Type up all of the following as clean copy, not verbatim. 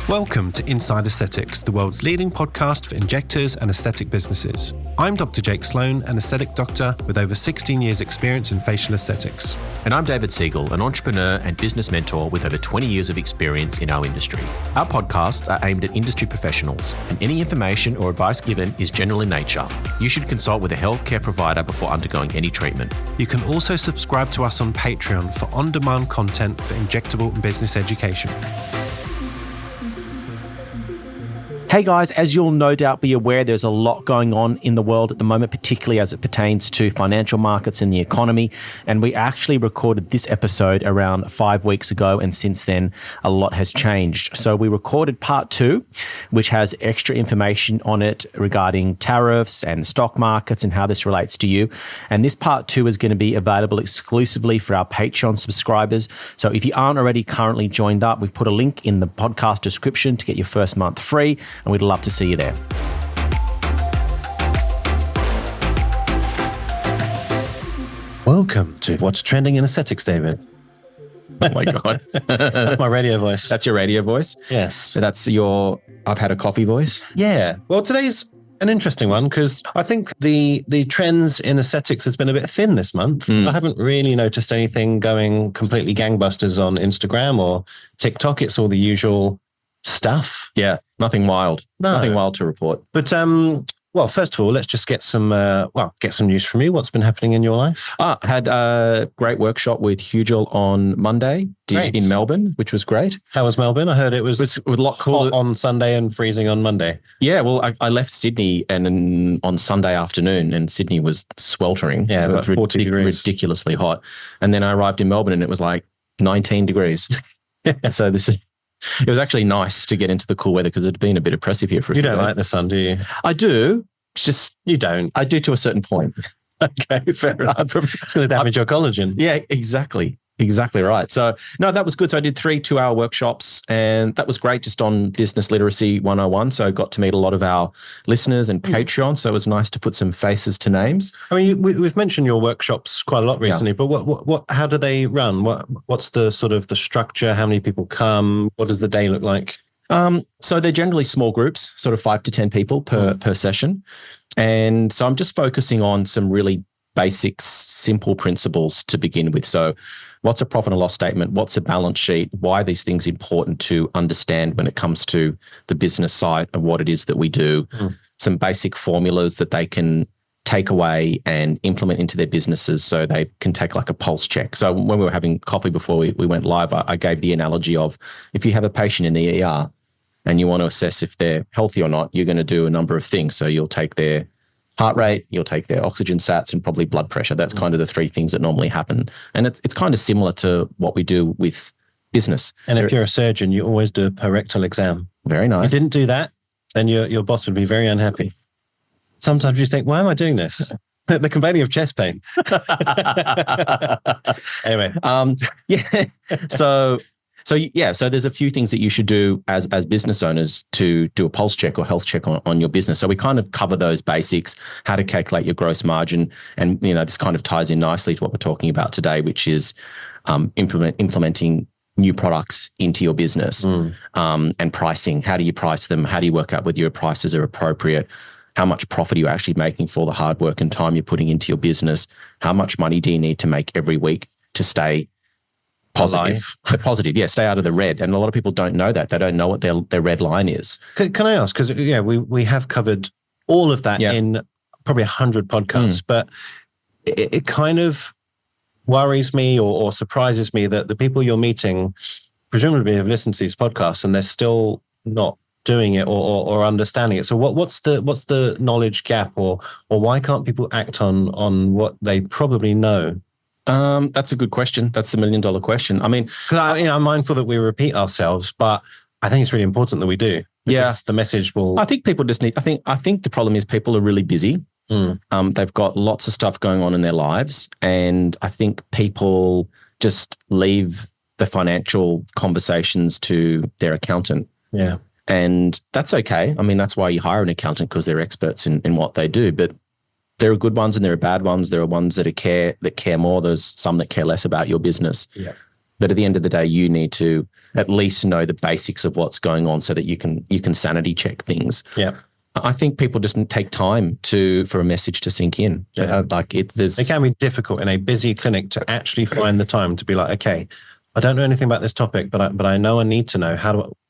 Welcome to Inside Aesthetics, the world's leading podcast for injectors and aesthetic businesses. I'm Dr. Jake Sloane, an aesthetic doctor with over 16 years experience in facial aesthetics. And I'm David Segal, an entrepreneur and business mentor with over 20 years of experience in our industry. Our podcasts are aimed at industry professionals, and any information or advice given is general in nature. You should consult with a healthcare provider before undergoing any treatment. You can also subscribe to us on Patreon for on-demand content for injectable and business education. Hey guys, as you'll no doubt be aware, there's a lot going on in the world at the moment, particularly as it pertains to financial markets and the economy. And we actually recorded this episode around 5 weeks ago, and since then, a lot has changed. So we recorded part 2, which has extra information on it regarding tariffs and stock markets and how this relates to you. And this part 2 is going to be available exclusively for our Patreon subscribers. So if you aren't already currently joined up, we've put a link in the podcast description to get your first month free. And we'd love to see you there. Welcome to What's Trending in Aesthetics, David. Oh my God. That's my radio voice. That's your radio voice? Yes. So that's your I've had a coffee voice? Yeah. Well, today's an interesting one because I think the trends in aesthetics has been a bit thin this month. I haven't really noticed anything going completely gangbusters on Instagram or TikTok. It's all the usual stuff. Yeah, nothing wild. No. Nothing wild to report. But well, first of all, let's just get some news from you. What's been happening in your life? I had a great workshop with Hugel on Monday in Melbourne, which was great. How was Melbourne? I heard it was a lot hot on Sunday and freezing on Monday. Yeah, well, I left Sydney and on Sunday afternoon, and Sydney was sweltering. Yeah, it was like 40 degrees. Ridiculously hot. And then I arrived in Melbourne and it was like 19 degrees. So it was actually nice to get into the cool weather because it had been a bit oppressive here for a few days. You don't like the sun, do you? I do. It's just you don't. I do to a certain point. Okay, fair enough. It's going to damage your collagen. Yeah, exactly. Exactly right. So, no, that was good. So I did 3 2-hour workshops and that was great just on Business Literacy 101. So I got to meet a lot of our listeners and Patreon. So it was nice to put some faces to names. I mean, we've mentioned your workshops quite a lot recently, but what, how do they run? What's the sort of the structure? How many people come? What does the day look like? So they're generally small groups, sort of 5 to 10 people per session. And so I'm just focusing on some really basic, simple principles to begin with. So what's a profit and loss statement? What's a balance sheet? Why are these things important to understand when it comes to the business side of what it is that we do? Some basic formulas that they can take away and implement into their businesses so they can take like a pulse check. So when we were having coffee before we went live, I gave the analogy of if you have a patient in the ER and you want to assess if they're healthy or not, you're going to do a number of things. So you'll take their heart rate, you'll take their oxygen sats and probably blood pressure. That's kind of the 3 things that normally happen. And it's kind of similar to what we do with business. And if you're a surgeon, you always do a rectal exam. Very nice. If you didn't do that, then your boss would be very unhappy. Sometimes you think, why am I doing this? They're complaining of chest pain. Anyway. So there's a few things that you should do as business owners to do a pulse check or health check on your business. So we kind of cover those basics, how to calculate your gross margin. And, this kind of ties in nicely to what we're talking about today, which is implementing new products into your business and pricing. How do you price them? How do you work out whether your prices are appropriate? How much profit are you actually making for the hard work and time you're putting into your business? How much money do you need to make every week to stay positive? Positive, yeah, stay out of the red. And a lot of people don't know that. They don't know what their red line is. Can I ask? Because we have covered all of that in probably 100 podcasts, but it kind of worries me or surprises me that the people you're meeting presumably have listened to these podcasts and they're still not doing it or understanding it. So what's the knowledge gap or why can't people act on what they probably know? That's a good question. That's the $1 million question. I mean, because I'm mindful that we repeat ourselves, but I think it's really important that we do. Because the message will. I think people just need. I think the problem is people are really busy. They've got lots of stuff going on in their lives, and I think people just leave the financial conversations to their accountant. Yeah. And that's okay. I mean, that's why you hire an accountant, because they're experts in what they do. But there are good ones and there are bad ones. There are ones that care more. There's some that care less about your business. Yeah. But at the end of the day, you need to at least know the basics of what's going on so that you can sanity check things. Yeah. I think people just take time for a message to sink in. Yeah. It can be difficult in a busy clinic to actually find the time to be like, okay, I don't know anything about this topic, but I know I need to know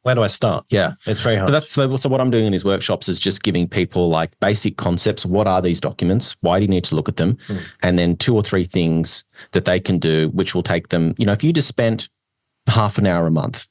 where do I start? Yeah. It's very hard. So what I'm doing in these workshops is just giving people like basic concepts. What are these documents? Why do you need to look at them? And then 2 or 3 things that they can do, which will take them, if you just spent half an hour a month,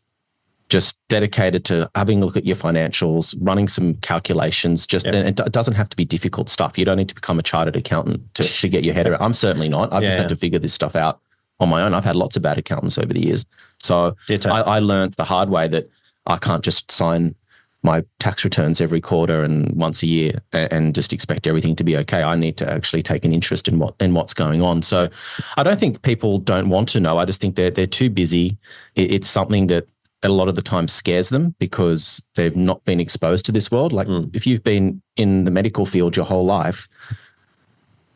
just dedicated to having a look at your financials, running some calculations, and it doesn't have to be difficult stuff. You don't need to become a chartered accountant to get your head around. I'm certainly not. I've just had to figure this stuff out on my own. I've had lots of bad accountants over the years. So I learned the hard way that I can't just sign my tax returns every quarter and once a year and just expect everything to be okay. I need to actually take an interest in what's going on. So I don't think people don't want to know. I just think they're too busy. It's something that a lot of the time scares them because they've not been exposed to this world. Like if you've been in the medical field your whole life,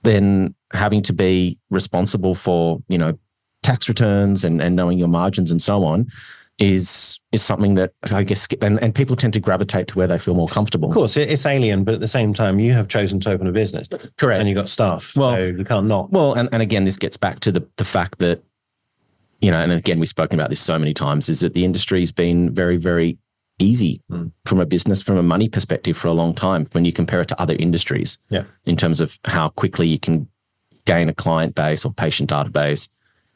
then having to be responsible for, tax returns and knowing your margins and so on is something that I guess, and people tend to gravitate to where they feel more comfortable. Of course, it's alien, but at the same time, you have chosen to open a business. Correct. And you've got staff, so you can't not. Well, and again, this gets back to the fact that, and again, we've spoken about this so many times, is that the industry's been very, very easy from a money perspective for a long time when you compare it to other industries in terms of how quickly you can gain a client base or patient database,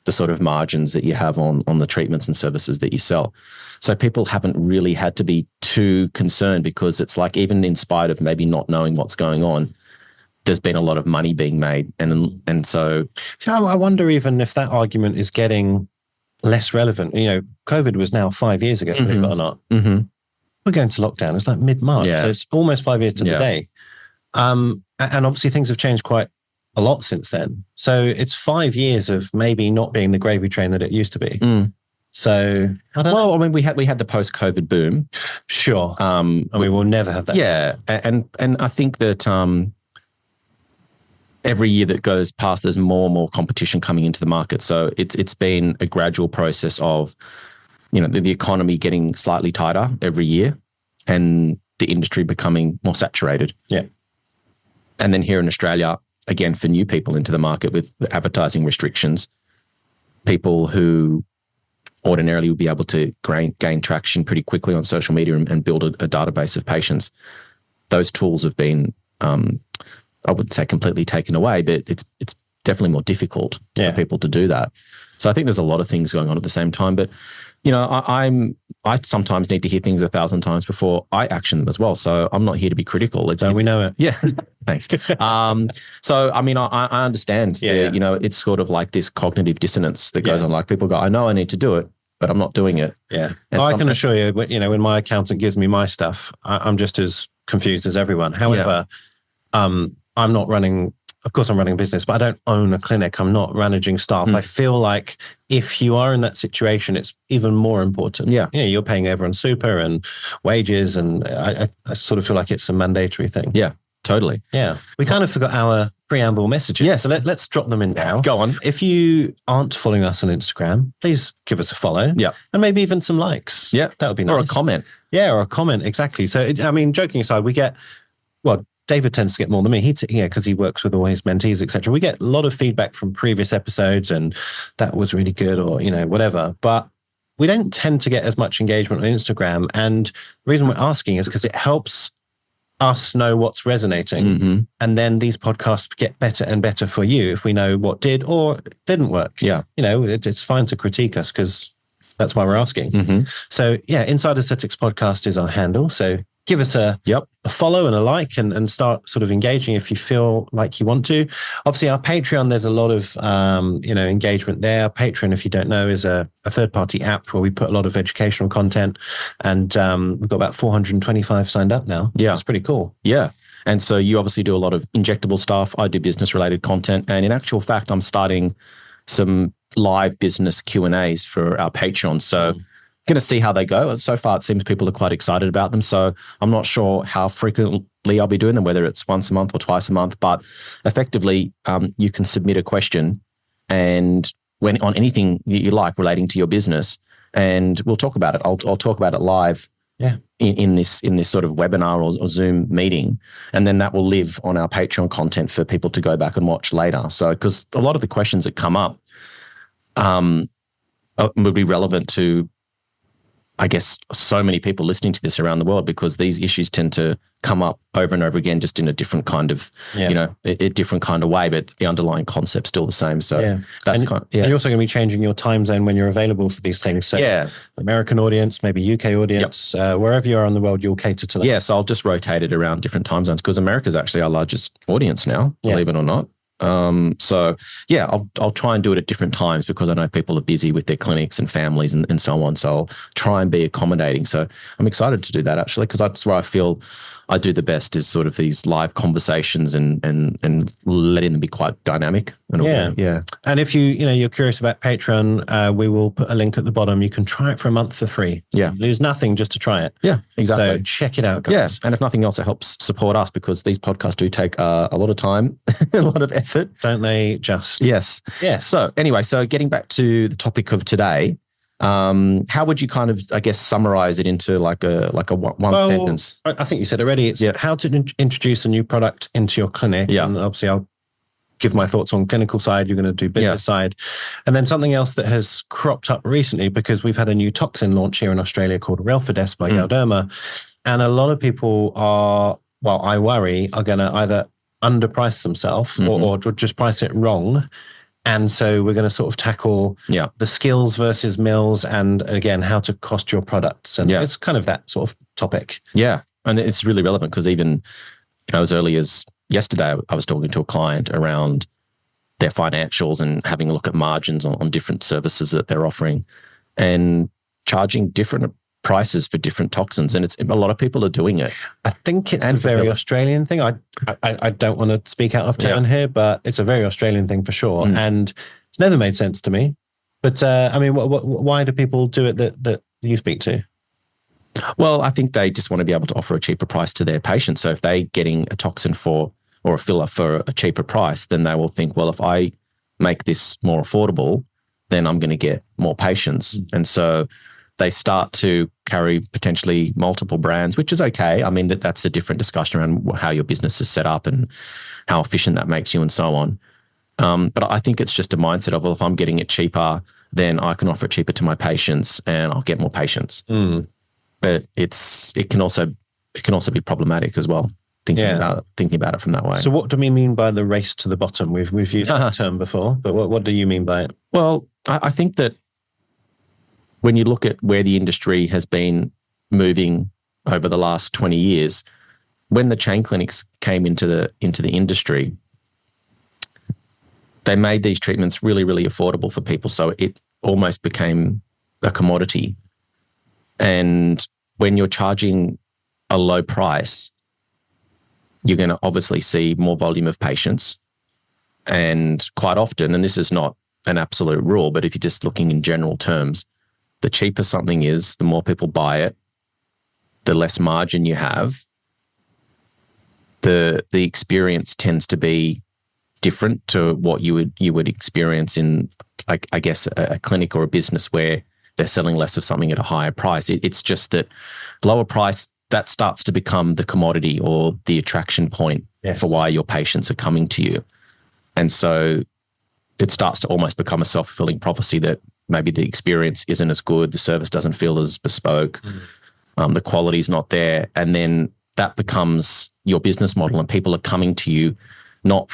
the sort of margins that you have on the treatments and services that you sell. So people haven't really had to be too concerned because it's like even in spite of maybe not knowing what's going on, there's been a lot of money being made. And so... I wonder even if that argument is getting less relevant. COVID was now 5 years ago, believe it or not. Mm-hmm. We're going to lockdown. It's like mid-March. Yeah. So it's almost 5 years to the day. And obviously things have changed quite a lot since then. So it's 5 years of maybe not being the gravy train that it used to be. So I don't know. I mean, we had the post-COVID boom. Sure. And we will never have that. Yeah. And I think that every year that goes past, there's more and more competition coming into the market. So it's been a gradual process of, the economy getting slightly tighter every year and the industry becoming more saturated. Yeah. And then here in Australia, again, for new people into the market with the advertising restrictions, people who ordinarily would be able to gain traction pretty quickly on social media and build a database of patients, those tools have been, I wouldn't say completely taken away, but it's definitely more difficult for people to do that. So I think there's a lot of things going on at the same time, but I sometimes need to hear things 1,000 times before I action them as well. So I'm not here to be critical. Don't we know it? Yeah. Thanks. So, I mean, I understand, it's sort of like this cognitive dissonance that goes on. Like people go, I know I need to do it, but I'm not doing it. Yeah. I can assure you, when my accountant gives me my stuff, I'm just as confused as everyone. However, I'm not running, of course I'm running a business, but I don't own a clinic. I'm not managing staff. I feel like if you are in that situation, it's even more important. Yeah. You're paying everyone super and wages. And I sort of feel like it's a mandatory thing. Yeah, totally. Yeah. We kind of forgot our preamble messages. Yes. So let's drop them in now. Go on. If you aren't following us on Instagram, please give us a follow. Yeah. And maybe even some likes. Yeah. That would be nice. Or a comment. Yeah, or a comment. Exactly. So, joking aside, we get, David tends to get more than me. Because he works with all his mentees, etc. We get a lot of feedback from previous episodes and that was really good or, whatever. But we don't tend to get as much engagement on Instagram. And the reason we're asking is because it helps us know what's resonating. Mm-hmm. And then these podcasts get better and better for you if we know what did or didn't work. Yeah. It's fine to critique us because that's why we're asking. Mm-hmm. So Inside Aesthetics Podcast is our handle. So give us a follow and a like and start sort of engaging if you feel like you want to. Obviously, our Patreon, there's a lot of, engagement there. Patreon, if you don't know, is a third-party app where we put a lot of educational content. And we've got about 425 signed up now. Yeah. It's pretty cool. Yeah. And so you obviously do a lot of injectable stuff. I do business-related content. And in actual fact, I'm starting some live business Q&As for our Patreon. So going to see how they go. So far, it seems people are quite excited about them. So I'm not sure how frequently I'll be doing them, whether it's once a month or twice a month. But effectively, you can submit a question and on anything you like relating to your business, and we'll talk about it. I'll talk about it live. Yeah. In this sort of webinar or Zoom meeting, and then that will live on our Patreon content for people to go back and watch later. So, because a lot of the questions that come up would be relevant to, I guess, so many people listening to this around the world, because these issues tend to come up over and over again, just in a different kind of, a different kind of way, but the underlying concept's still the same. So that's And you're also going to be changing your time zone when you're available for these things. So American audience, maybe UK audience, wherever you are in the world, you'll cater to that. Yeah, so I'll just rotate it around different time zones, because America's actually our largest audience now, believe it or not. I'll try and do it at different times, because I know people are busy with their clinics and families and so on. So I'll try and be accommodating. So I'm excited to do that, actually, because that's where I feel I do the best, is sort of these live conversations and letting them be quite dynamic. And if you're curious about Patreon, we will put a link at the bottom. You can try it for a month for free. Yeah. You lose nothing just to try it. Yeah, exactly. So check it out, guys. Yeah. And if nothing else, it helps support us, because these podcasts do take a lot of time, a lot of effort. Don't they just? Yes. Yes. So anyway, getting back to the topic of today, how would you kind of, I guess, summarize it into like a one sentence? I think you said already, it's how to introduce a new product into your clinic. Yeah. And obviously I'll give my thoughts on clinical side. You're going to do business side. And then something else that has cropped up recently, because we've had a new toxin launch here in Australia called Relfydess by Galderma. And a lot of people I worry, are going to either underprice themselves or just price it wrong. And so we're going to sort of tackle the skills versus mills, and again, how to cost your products. And it's kind of that sort of topic. Yeah. And it's really relevant, because even as early as yesterday, I was talking to a client around their financials and having a look at margins on different services that they're offering, and charging different prices for different toxins. And a lot of people are doing it. I think it's a very Australian thing. I don't want to speak out of turn here, but it's a very Australian thing for sure. And it's never made sense to me. But I mean, why do people do it that you speak to? Well, I think they just want to be able to offer a cheaper price to their patients. So if they're getting a toxin or a filler for a cheaper price, then they will think, well, if I make this more affordable, then I'm going to get more patients. And so they start to carry potentially multiple brands, which is okay. I mean, that's a different discussion around how your business is set up and how efficient that makes you and so on. But I think it's just a mindset of, well, if I'm getting it cheaper, then I can offer it cheaper to my patients and I'll get more patients. But it can also be problematic as well, thinking about it from that way. So what do we mean by the race to the bottom? We've used that term before, but what do you mean by it? Well, I think that when you look at where the industry has been moving over the last 20 years, when the chain clinics came into the industry, they made these treatments really, really affordable for people. So it almost became a commodity. And when you're charging a low price, you're going to obviously see more volume of patients. And quite often, and this is not an absolute rule, but if you're just looking in general terms, the cheaper something is, the more people buy it, the less margin you have. The experience tends to be different to what you would experience in, I guess, a clinic or a business where they're selling less of something at a higher price. It's just that lower price, that starts to become the commodity or the attraction point for why your patients are coming to you. And so it starts to almost become a self-fulfilling prophecy that maybe the experience isn't as good, the service doesn't feel as bespoke, the quality's not there. And then that becomes your business model, and people are coming to you not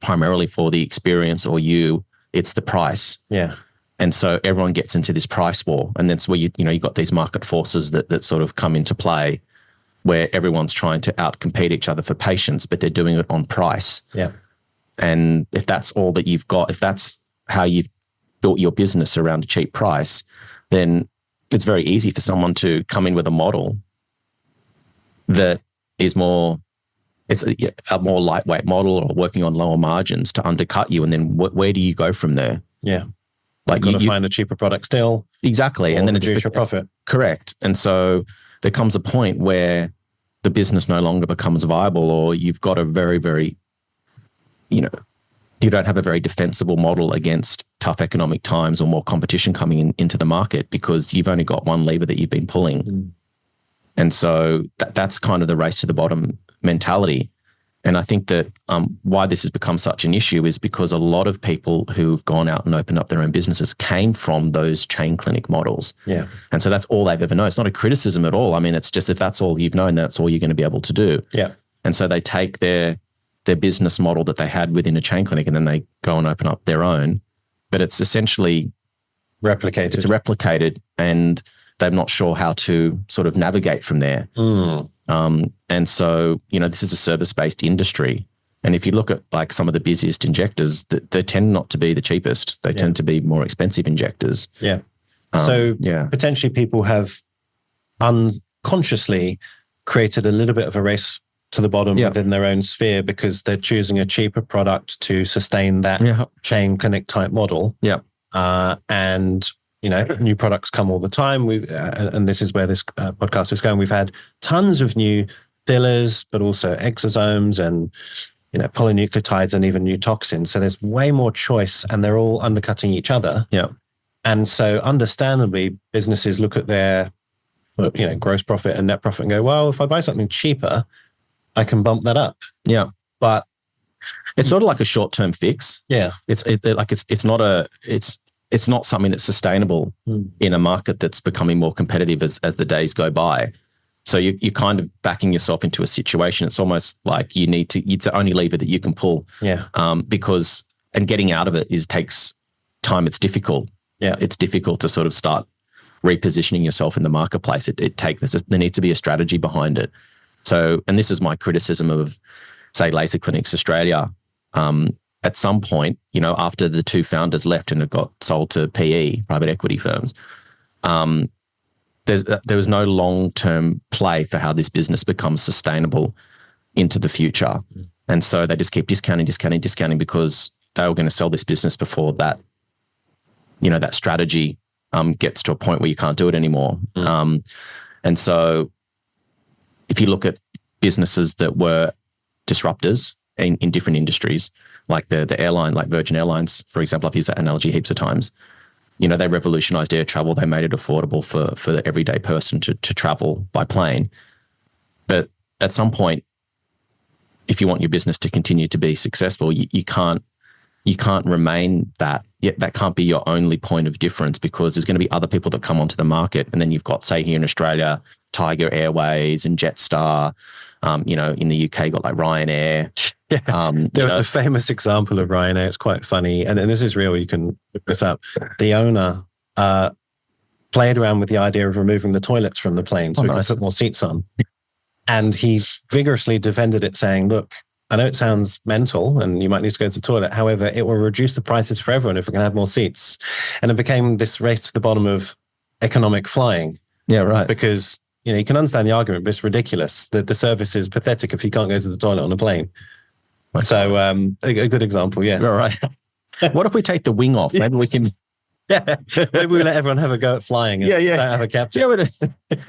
primarily for the experience or you, it's the price. Yeah. And so everyone gets into this price war. And that's where you've got these market forces that sort of come into play, where everyone's trying to outcompete each other for patients, but they're doing it on price. Yeah. And if that's all that you've got, if that's how you've built your business around a cheap price, then it's very easy for someone to come in with a model that is it's a more lightweight model or working on lower margins to undercut you. And then where do you go from there? Yeah. Like you've got to find a cheaper product still. Exactly. And then reduce your profit. Correct. And so there comes a point where the business no longer becomes viable, or you've got a very, very, you don't have a very defensible model against tough economic times or more competition coming into the market, because you've only got one lever that you've been pulling. And so that's kind of the race to the bottom mentality. And I think that why this has become such an issue is because a lot of people who've gone out and opened up their own businesses came from those chain clinic models. Yeah. And so that's all they've ever known. It's not a criticism at all. I mean, it's just, if that's all you've known, that's all you're going to be able to do. Yeah. And so they take their business model that they had within a chain clinic and then they go and open up their own. But it's essentially replicated. It's replicated, and they're not sure how to sort of navigate from there. And so, this is a service-based industry. And if you look at like some of the busiest injectors, they tend not to be the cheapest. They tend to be more expensive injectors. Yeah. Potentially people have unconsciously created a little bit of a race to the bottom within their own sphere, because they're choosing a cheaper product to sustain that chain clinic type model. Yeah. And new products come all the time. And this is where this podcast is going. We've had tons of new fillers, but also exosomes and polynucleotides and even new toxins. So there's way more choice, and they're all undercutting each other. Yeah. And so understandably, businesses look at their gross profit and net profit and go, well, if I buy something cheaper, I can bump that up. Yeah. But it's sort of like a short-term fix. Yeah. It's not something that's sustainable in a market that's becoming more competitive as the days go by. So you're kind of backing yourself into a situation. It's almost like it's the only lever that you can pull. Yeah. Because getting out of it takes time. It's difficult. Yeah. It's difficult to sort of start repositioning yourself in the marketplace. There needs to be a strategy behind it. So, and this is my criticism of, say, Laser Clinics Australia. At some point, after the two founders left and it got sold to PE, private equity firms, there was no long-term play for how this business becomes sustainable into the future. And so they just keep discounting because they were going to sell this business before that, that strategy gets to a point where you can't do it anymore. And so if you look at businesses that were disruptors in different industries, like the airline, like Virgin Airlines, for example, I've used that analogy heaps of times. They revolutionized air travel. They made it affordable for the everyday person to travel by plane. But at some point, if you want your business to continue to be successful, you can't remain that. Yet that can't be your only point of difference, because there's going to be other people that come onto the market. And then you've got, say, here in Australia, Tiger Airways and Jetstar. In the UK, got like Ryanair. There was the famous example of Ryanair. It's quite funny. And this is real. You can look this up. The owner played around with the idea of removing the toilets from the plane so we could put more seats on. And he vigorously defended it, saying, look, I know it sounds mental and you might need to go to the toilet. However, it will reduce the prices for everyone if we can have more seats. And it became this race to the bottom of economic flying. Yeah, right. Because you can understand the argument, but it's ridiculous. The service is pathetic if you can't go to the toilet on a plane. Okay. So a good example, yes. All right. What if we take the wing off? Maybe we can... Yeah, maybe we let everyone have a go at flying and don't have a captain.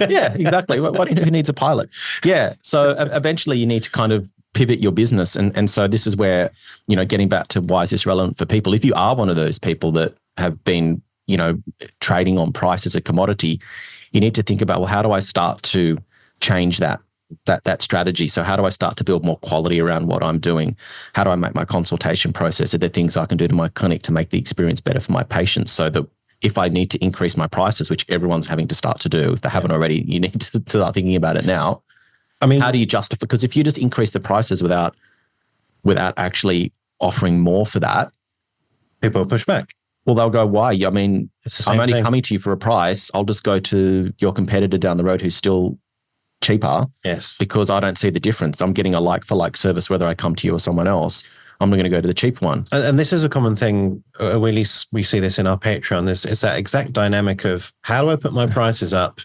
Yeah, exactly. Who needs a pilot? Yeah, so eventually you need to kind of pivot your business. And so this is where, getting back to why is this relevant for people? If you are one of those people that have been, trading on price as a commodity, you need to think about, well, how do I start to change that strategy? So how do I start to build more quality around what I'm doing? How do I make my consultation process? Are there things I can do to my clinic to make the experience better for my patients, so that if I need to increase my prices, which everyone's having to start to do, if they haven't already, you need to start thinking about it now. I mean, how do you justify? Because if you just increase the prices without actually offering more for that, people will push back. Well, they'll go, why? I mean, I'm only coming to you for a price. I'll just go to your competitor down the road who's still cheaper. Yes. Because I don't see the difference. I'm getting a like-for-like service whether I come to you or someone else. I'm going to go to the cheap one. And this is a common thing. At least we see this in our Patreon. It's that exact dynamic of, how do I put my prices up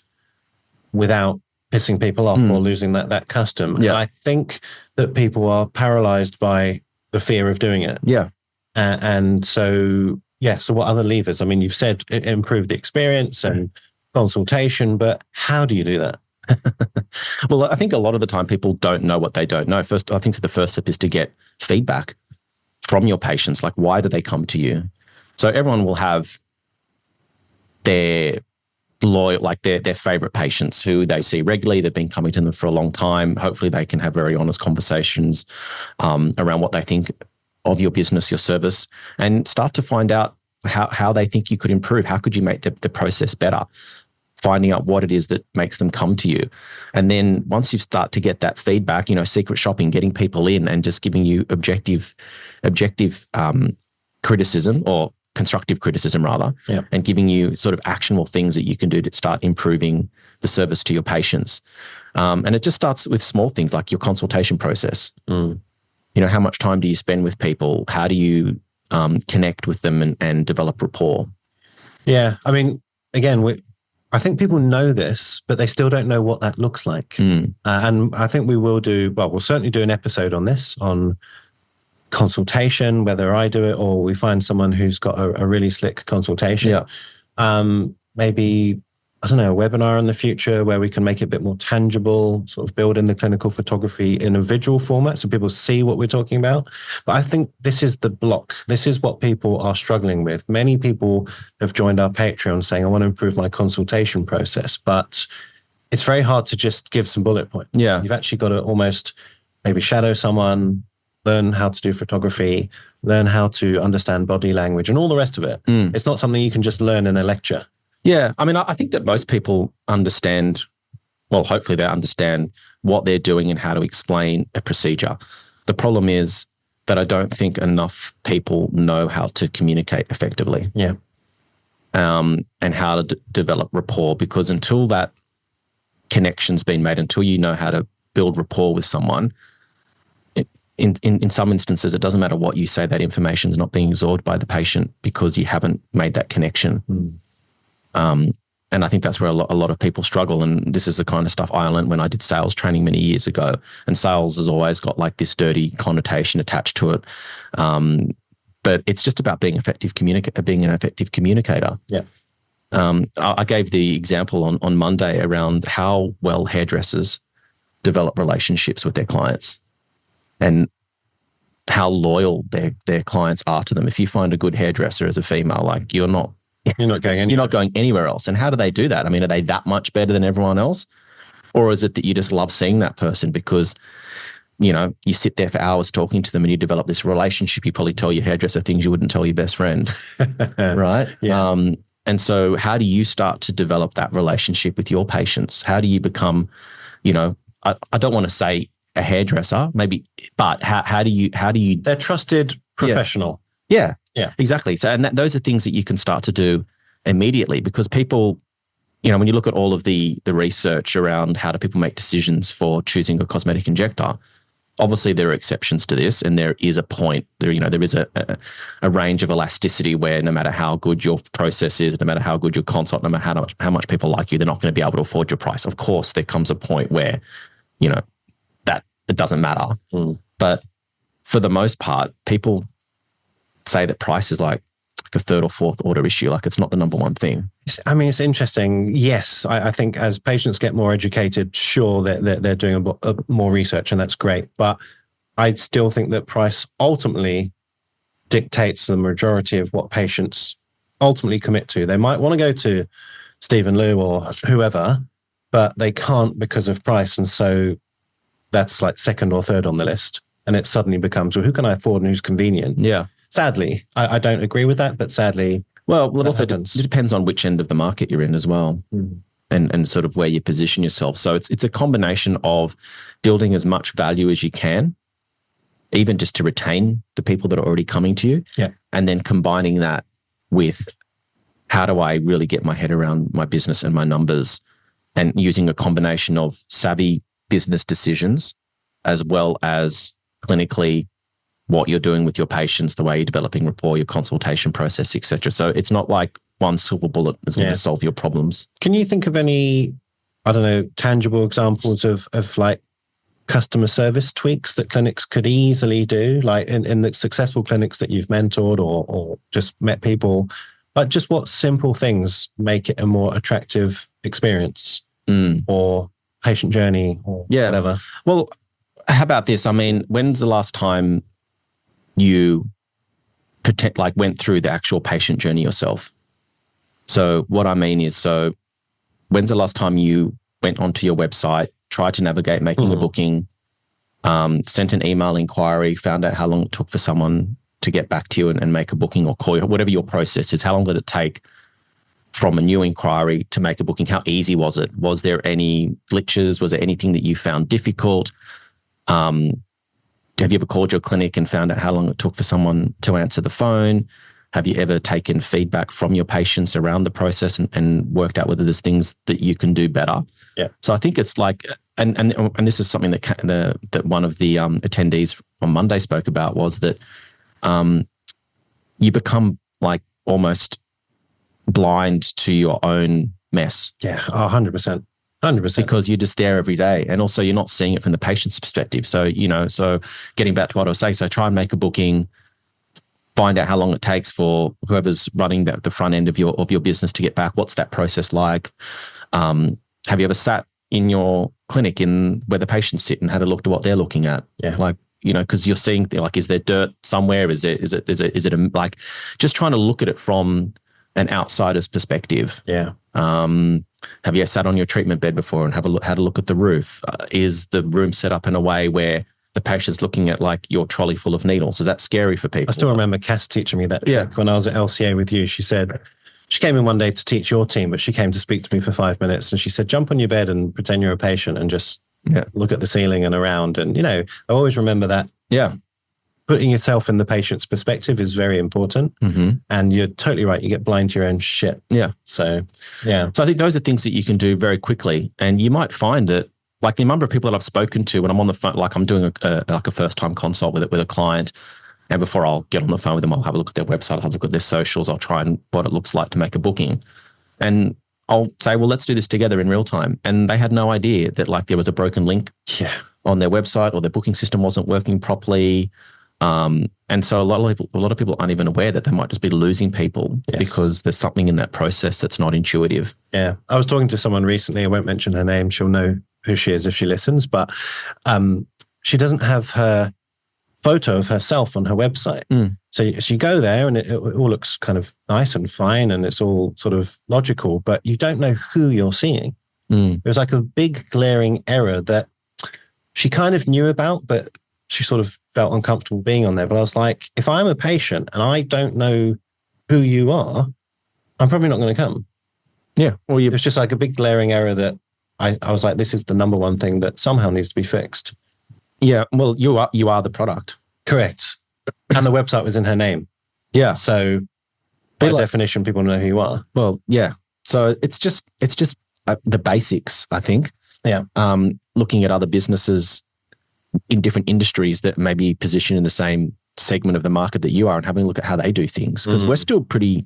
without pissing people off or losing that custom? Yeah. And I think that people are paralyzed by the fear of doing it. Yeah. And so... yeah. So what other levers? I mean, you've said improve the experience and consultation, but how do you do that? Well, I think a lot of the time people don't know what they don't know. First, I think the first step is to get feedback. from your patients. Like, why do they come to you? So everyone will have their loyal, like their favorite patients who they see regularly. They've been coming to them for a long time. Hopefully they can have very honest conversations around what they think of your business, your service, and start to find out how they think you could improve. How could you make the process better? Finding out what it is that makes them come to you. And then once you start to get that feedback, secret shopping, getting people in and just giving you objective criticism, or constructive criticism rather, and giving you sort of actionable things that you can do to start improving the service to your patients. And it just starts with small things like your consultation process. How much time do you spend with people? How do you connect with them and develop rapport? Yeah. I mean, again, I think people know this, but they still don't know what that looks like. And I think we'll certainly do an episode on this, on consultation, whether I do it or we find someone who's got a really slick consultation. Maybe, I don't know, a webinar in the future where we can make it a bit more tangible, sort of build in the clinical photography in a visual format so people see what we're talking about. But I think this is the block. This is what people are struggling with. Many people have joined our Patreon saying, I want to improve my consultation process, but it's very hard to just give some bullet points. Yeah. You've actually got to almost maybe shadow someone, learn how to do photography, learn how to understand body language and all the rest of it. It's not something you can just learn in a lecture. Yeah. I mean, I think that most people understand, well, hopefully they understand what they're doing and how to explain a procedure. The problem is that I don't think enough people know how to communicate effectively. Yeah. And how to develop rapport, because until that connection's been made, until you know how to build rapport with someone, in some instances, it doesn't matter what you say, that information is not being absorbed by the patient because you haven't made that connection. And I think that's where a lot of people struggle. And this is the kind of stuff I learned when I did sales training many years ago. And sales has always got like this dirty connotation attached to it. But it's just about being an effective communicator. Yeah. I gave the example on Monday around how well hairdressers develop relationships with their clients and how loyal their clients are to them. If you find a good hairdresser as a female, like you're not going anywhere else. And how do they do that? I mean, are they that much better than everyone else? Or is it that you just love seeing that person because, you sit there for hours talking to them and you develop this relationship? You probably tell your hairdresser things you wouldn't tell your best friend, right? Yeah. And so how do you start to develop that relationship with your patients? How do you become, I don't want to say a hairdresser, maybe, but how do you? They're trusted professional. Yeah, yeah, exactly. So, and those are things that you can start to do immediately, because people, when you look at all of the research around how do people make decisions for choosing a cosmetic injector, obviously there are exceptions to this, and there is a point there. There is a range of elasticity where no matter how good your process is, no matter how good your consult, no matter how much people like you, they're not going to be able to afford your price. Of course, there comes a point where, that it doesn't matter. But for the most part, people say that price is like a third or fourth order issue. Like, it's not the number one thing. I mean, it's interesting. Yes, I think as patients get more educated, sure, they're doing more research, and that's great. But I still think that price ultimately dictates the majority of what patients ultimately commit to. They might want to go to Stephen Liu or whoever, but they can't because of price. And so that's like second or third on the list. And it suddenly becomes, well, who can I afford and who's convenient? Yeah. Sadly, I don't agree with that, but sadly, well, it also depends on which end of the market you're in as well, and sort of where you position yourself. So it's a combination of building as much value as you can, even just to retain the people that are already coming to you, and then combining that with how do I really get my head around my business and my numbers, and using a combination of savvy business decisions as well as clinically what you're doing with your patients, the way you're developing rapport, your consultation process, etc. So it's not like one silver bullet is going to solve your problems. Can you think of any, I don't know, tangible examples of like customer service tweaks that clinics could easily do, like in the successful clinics that you've mentored or just met people? Like, just what simple things make it a more attractive experience or patient journey or whatever? Well, how about this? I mean, when's the last time you went through the actual patient journey yourself. So what I mean is, so when's the last time you went onto your website, tried to navigate making a booking, sent an email inquiry, found out how long it took for someone to get back to you and make a booking or call you, whatever your process is? How long did it take from a new inquiry to make a booking? How easy was it? Was there any glitches? Was there anything that you found difficult? Have you ever called your clinic and found out how long it took for someone to answer the phone? Have you ever taken feedback from your patients around the process and worked out whether there's things that you can do better? Yeah. So I think it's like, and this is something that one of the attendees on Monday spoke about, was that you become like almost blind to your own mess. Yeah, 100%. 100%. Because you're just there every day. And also you're not seeing it from the patient's perspective. So, so getting back to what I was saying, so try and make a booking, find out how long it takes for whoever's running the front end of your business to get back. What's that process like? Have you ever sat in your clinic in where the patients sit and had a look at what they're looking at? Yeah. Like, because you're seeing like, is there dirt somewhere? Is it like just trying to look at it from an outsider's perspective? Yeah. Have you sat on your treatment bed before and had a look at the roof? Is the room set up in a way where the patient's looking at like your trolley full of needles? Is that scary for people? I still remember Cass teaching me that. Yeah. When I was at LCA with you, she said, she came in one day to teach your team, but she came to speak to me for 5 minutes. And she said, jump on your bed and pretend you're a patient and just look at the ceiling and around. And, I always remember that. Yeah. Putting yourself in the patient's perspective is very important. Mm-hmm. And you're totally right. You get blind to your own shit. Yeah. So, yeah. So I think those are things that you can do very quickly. And you might find that, like the number of people that I've spoken to when I'm on the phone, like I'm doing a first-time consult with a client, and before I'll get on the phone with them, I'll have a look at their website, I'll have a look at their socials, I'll try and what it looks like to make a booking. And I'll say, well, let's do this together in real time. And they had no idea that like there was a broken link on their website or their booking system wasn't working properly. And so a lot of people aren't even aware that they might just be losing people because there's something in that process that's not intuitive. Yeah. I was talking to someone recently, I won't mention her name, she'll know who she is if she listens, but she doesn't have her photo of herself on her website. So you go there and it all looks kind of nice and fine and it's all sort of logical, but you don't know who you're seeing. It was like a big glaring error that she kind of knew about, but she sort of felt uncomfortable being on there. But I was like, if I'm a patient and I don't know who you are, I'm probably not going to come. Yeah. Or it was just like a big glaring error that I was like, this is the number one thing that somehow needs to be fixed. Yeah. Well, you are the product. Correct. And the website was in her name. Yeah. So by definition, people know who you are. Well, yeah. So it's just the basics, I think. Yeah. Looking at other businesses in different industries that may be positioned in the same segment of the market that you are and having a look at how they do things. Because we're still pretty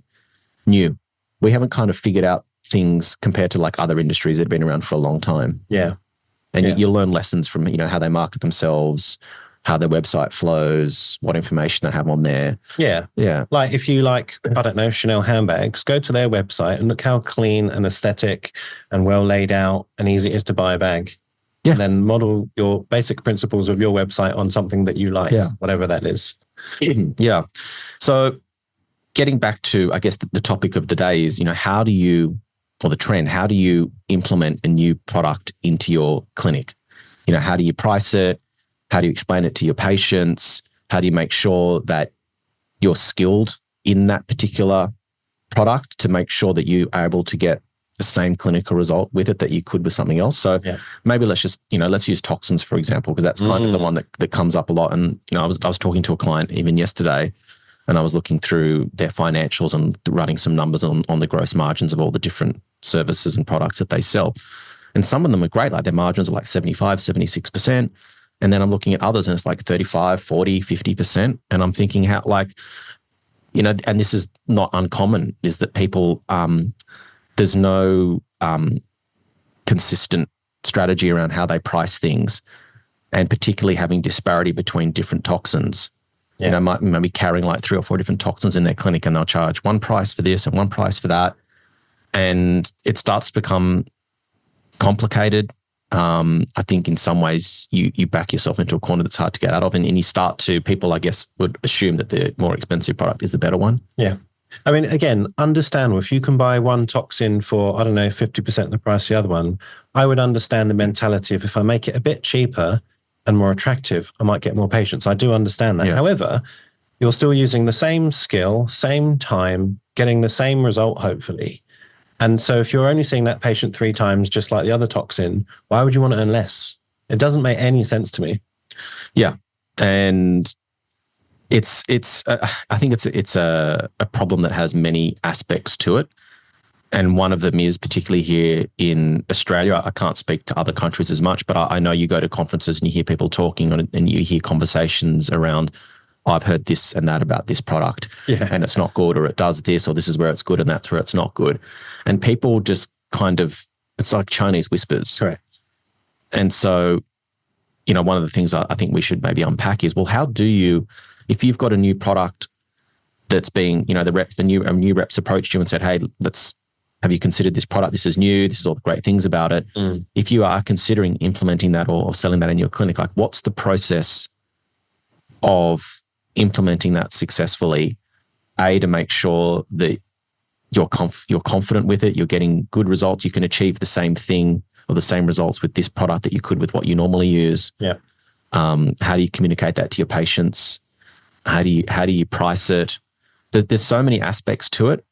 new. We haven't kind of figured out things compared to like other industries that have been around for a long time. Yeah. And you learn lessons from, how they market themselves, how their website flows, what information they have on there. Yeah. Yeah. Like if you like, I don't know, Chanel handbags, go to their website and look how clean and aesthetic and well laid out and easy it is to buy a bag. Yeah. And then model your basic principles of your website on something that you like, whatever that is. Yeah. So getting back to, I guess, the topic of the day is, how do you implement a new product into your clinic? How do you price it? How do you explain it to your patients? How do you make sure that you're skilled in that particular product to make sure that you are able to get the same clinical result with it that you could with something else? So maybe let's just, let's use Toxins, for example, because that's kind of the one that comes up a lot. And, I was talking to a client even yesterday and I was looking through their financials and running some numbers on the gross margins of all the different services and products that they sell. And some of them are great. Like their margins are like 75, 76%. And then I'm looking at others and it's like 35, 40, 50%. And I'm thinking how and this is not uncommon, is that people, there's no consistent strategy around how they price things, and particularly having disparity between different toxins. Yeah. Might be carrying like 3 or 4 different toxins in their clinic and they'll charge one price for this and one price for that. And it starts to become complicated. I think in some ways you back yourself into a corner that's hard to get out of, and you start to, people, I guess, would assume that the more expensive product is the better one. Yeah. I mean, again, understand if you can buy one toxin for, I don't know, 50% of the price of the other one, I would understand the mentality of if I make it a bit cheaper and more attractive, I might get more patients. I do understand that. Yeah. However, you're still using the same skill, same time, getting the same result, hopefully. And so if you're only seeing that patient 3 times, just like the other toxin, why would you want to earn less? It doesn't make any sense to me. Yeah. And I think it's a problem that has many aspects to it. And one of them is, particularly here in Australia, I can't speak to other countries as much, but I know you go to conferences and you hear people talking on it, and you hear conversations around, I've heard this and that about this product, and it's not good, or it does this, or this is where it's good and that's where it's not good. And people just kind of, it's like Chinese whispers. Correct. And so, one of the things I think we should maybe unpack is, well, how do you, if you've got a new product that's being, the new reps approached you and said, hey, have you considered this product? This is new. This is all the great things about it. If you are considering implementing that or selling that in your clinic, like, what's the process of implementing that successfully? To make sure that you're confident with it, you're getting good results, you can achieve the same thing or the same results with this product that you could with what you normally use. Yeah. How do you communicate that to your patients? How do you price it? There's so many aspects to it.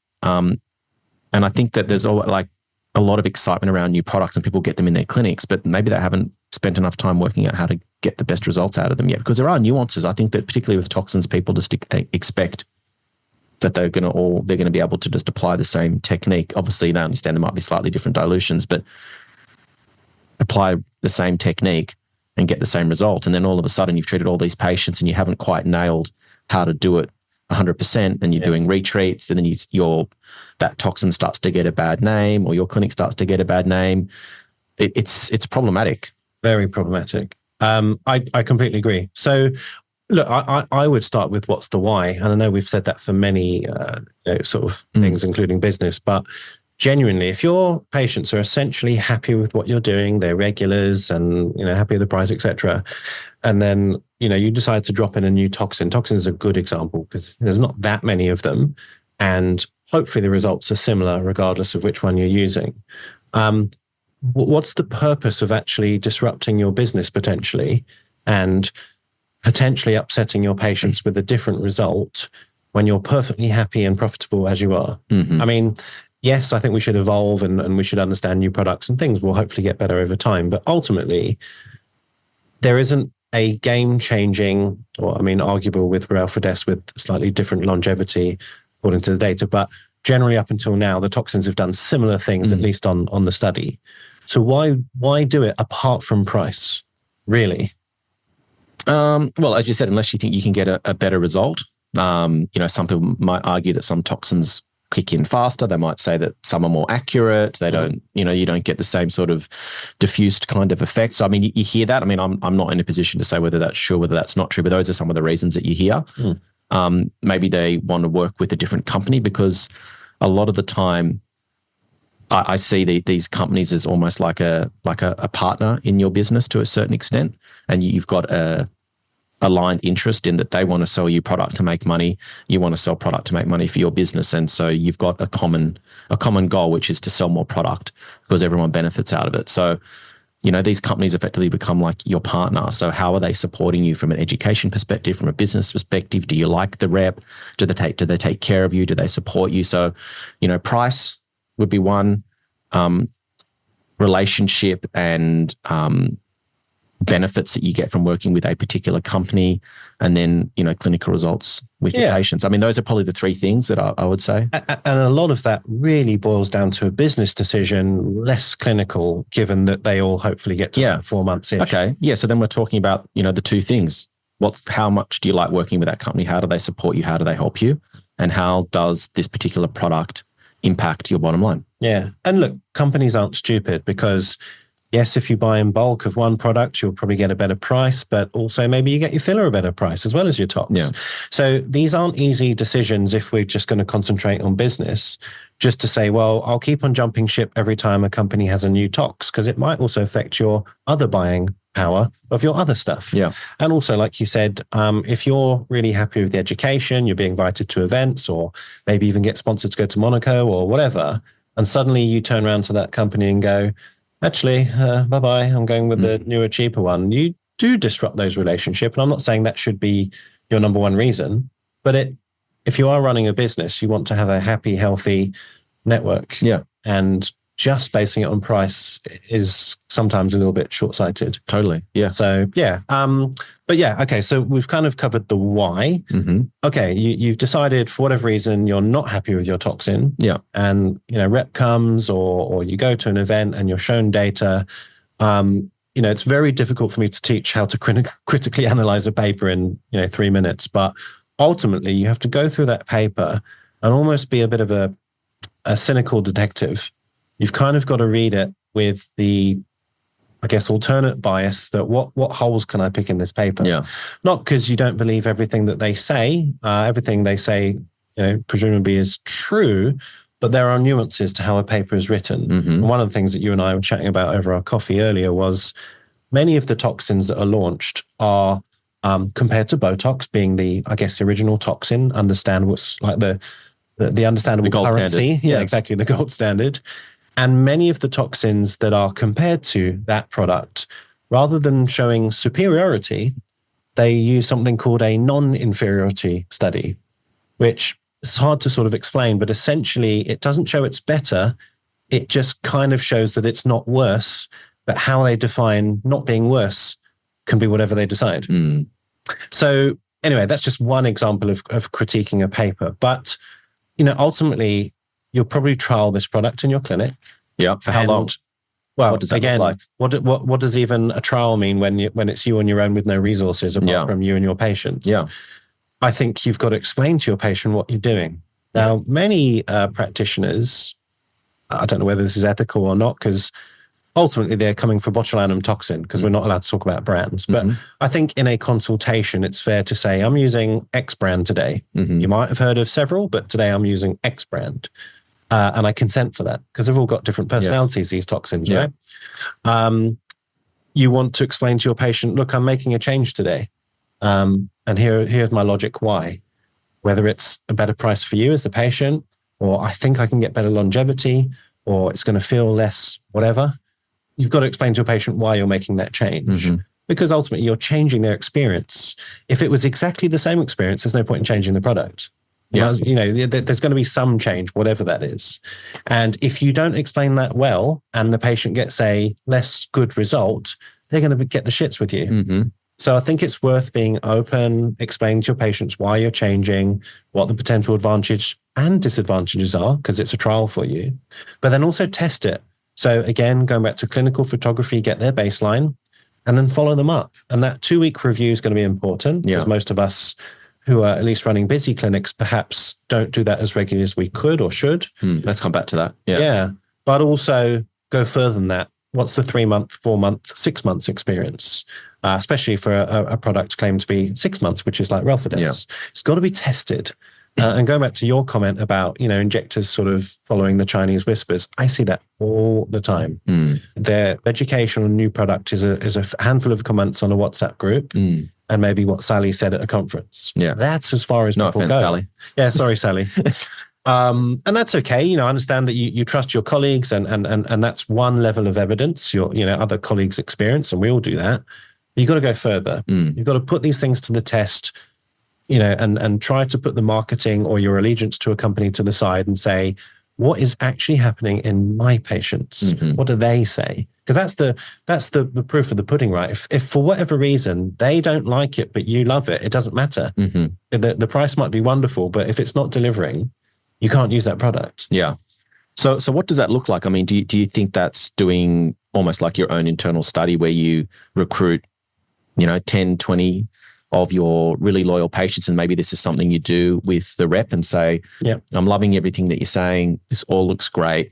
And I think that there's a lot of excitement around new products and people get them in their clinics, but maybe they haven't spent enough time working out how to get the best results out of them yet, because there are nuances. I think that particularly with toxins, people just expect that they're going to be able to just apply the same technique. Obviously, they understand there might be slightly different dilutions, but apply the same technique and get the same result. And then all of a sudden you've treated all these patients and you haven't quite nailed how to do it 100%, and you're doing retreats, and then that toxin starts to get a bad name, or your clinic starts to get a bad name. It's problematic. Very problematic. I completely agree. So look, I would start with what's the why. And I know we've said that for many sort of things, including business, but genuinely, if your patients are essentially happy with what you're doing, they're regulars and, happy with the price, etc., and then, you decide to drop in a new toxin. Toxin is a good example because there's not that many of them. And hopefully the results are similar regardless of which one you're using. What's the purpose of actually disrupting your business potentially and potentially upsetting your patients with a different result when you're perfectly happy and profitable as you are? Mm-hmm. I mean, yes, I think we should evolve and we should understand new products, and things will hopefully get better over time. But ultimately, there isn't a game-changing, arguable with Relfydess with slightly different longevity according to the data, but generally up until now, the toxins have done similar things, at least on the study. So why do it apart from price, really? Well, as you said, unless you think you can get a better result. Some people might argue that some toxins kick in faster. They might say that some are more accurate. They don't, you don't get the same sort of diffused kind of effect. So, you hear that. I'm not in a position to say whether that's true, whether that's not true, but those are some of the reasons that you hear. Maybe they want to work with a different company, because a lot of the time I see these companies as almost like a partner in your business to a certain extent. And you've got a aligned interest in that they want to sell you product to make money. You want to sell product to make money for your business. And so you've got a common goal, which is to sell more product because everyone benefits out of it. So, these companies effectively become like your partner. So how are they supporting you from an education perspective, from a business perspective? Do you like the rep? Do they take care of you? Do they support you? So, price would be one, relationship and, benefits that you get from working with a particular company, and then, clinical results with your patients. Those are probably the 3 things that I would say. And a lot of that really boils down to a business decision, less clinical, given that they all hopefully get to 4 months in. Okay. Yeah. So then we're talking about, the 2 things. How much do you like working with that company? How do they support you? How do they help you? And how does this particular product impact your bottom line? Yeah. And look, companies aren't stupid, because yes, if you buy in bulk of one product, you'll probably get a better price, but also maybe you get your filler a better price as well as your tox. Yeah. So these aren't easy decisions if we're just going to concentrate on business. just to say, well, I'll keep on jumping ship every time a company has a new tox, because it might also affect your other buying power of your other stuff. Yeah. And also, like you said, if you're really happy with the education, you're being invited to events, or maybe even get sponsored to go to Monaco or whatever, and suddenly you turn around to that company and go, actually, bye-bye, I'm going with the newer, cheaper one. You do disrupt those relationships. And I'm not saying that should be your number one reason, but if you are running a business, you want to have a happy, healthy network. Yeah. And just basing it on price is sometimes a little bit short-sighted. Totally. Yeah. So, yeah. But yeah, okay. So we've kind of covered the why. Mm-hmm. Okay. You've decided for whatever reason you're not happy with your toxin. Yeah. And, rep comes or you go to an event and you're shown data. It's very difficult for me to teach how to critically analyze a paper in, 3 minutes. But ultimately, you have to go through that paper and almost be a bit of a cynical detective. You've kind of got to read it with the, I guess, alternate bias that what holes can I pick in this paper? Yeah. Not because you don't believe everything that they say. Everything they say, presumably is true, but there are nuances to how a paper is written. Mm-hmm. And one of the things that you and I were chatting about over our coffee earlier was many of the toxins that are launched are compared to Botox being the original toxin, understand what's like the understandable gold currency. Standard. Yeah, exactly. The gold standard. And many of the toxins that are compared to that product, rather than showing superiority, they use something called a non-inferiority study, which is hard to sort of explain, but essentially it doesn't show it's better. It just kind of shows that it's not worse, but how they define not being worse can be whatever they decide. Mm. So anyway, that's just one example of critiquing a paper. But, ultimately, you'll probably trial this product in your clinic. Yeah. For how long? Well, what does that again, look like? what does even a trial mean when it's you on your own with no resources apart from you and your patients? Yeah. I think you've got to explain to your patient what you're doing. Now, many practitioners, I don't know whether this is ethical or not, because ultimately they're coming for botulinum toxin, because we're not allowed to talk about brands. But I think in a consultation, it's fair to say, I'm using X brand today. Mm-hmm. You might have heard of several, but today I'm using X brand. And I consent for that, because they've all got different personalities, these toxins, right? You want to explain to your patient, look, I'm making a change today. And here's my logic why. Whether it's a better price for you as the patient, or I think I can get better longevity, or it's going to feel less whatever. You've got to explain to your patient why you're making that change. Mm-hmm. Because ultimately you're changing their experience. If it was exactly the same experience, there's no point in changing the product. Yeah. There's going to be some change, whatever that is. And if you don't explain that well, and the patient gets a less good result, they're going to get the shits with you. Mm-hmm. So I think it's worth being open, explaining to your patients why you're changing, what the potential advantage and disadvantages are, because it's a trial for you, but then also test it. So again, going back to clinical photography, get their baseline and then follow them up. And that 2-week review is going to be important, because most of us who are at least running busy clinics perhaps don't do that as regularly as we could or should. Let's come back to that. Yeah. But also go further than that. What's the 3-month, 4-month, 6 months experience? Especially for a product claimed to be 6 months, which is like Relfydess. Yeah. It's got to be tested. And going back to your comment about, injectors sort of following the Chinese whispers, I see that all the time. Their education on new product is a handful of comments on a WhatsApp group and maybe what Sally said at a conference. Yeah. That's as far as people go. Sally. Yeah, sorry, Sally. And that's okay. I understand that you trust your colleagues and that's one level of evidence, your other colleagues' experience, and we all do that. You've got to go further. You've got to put these things to the test, and try to put the marketing or your allegiance to a company to the side and say, what is actually happening in my patients? Mm-hmm. What do they say? Because that's the proof of the pudding, right? If for whatever reason they don't like it, but you love it, it doesn't matter. Mm-hmm. The price might be wonderful, but if it's not delivering, you can't use that product. Yeah. So what does that look like? I mean, do you think that's doing almost like your own internal study where you recruit 10, 20 of your really loyal patients, and maybe this is something you do with the rep and say, I'm loving everything that you're saying. This all looks great.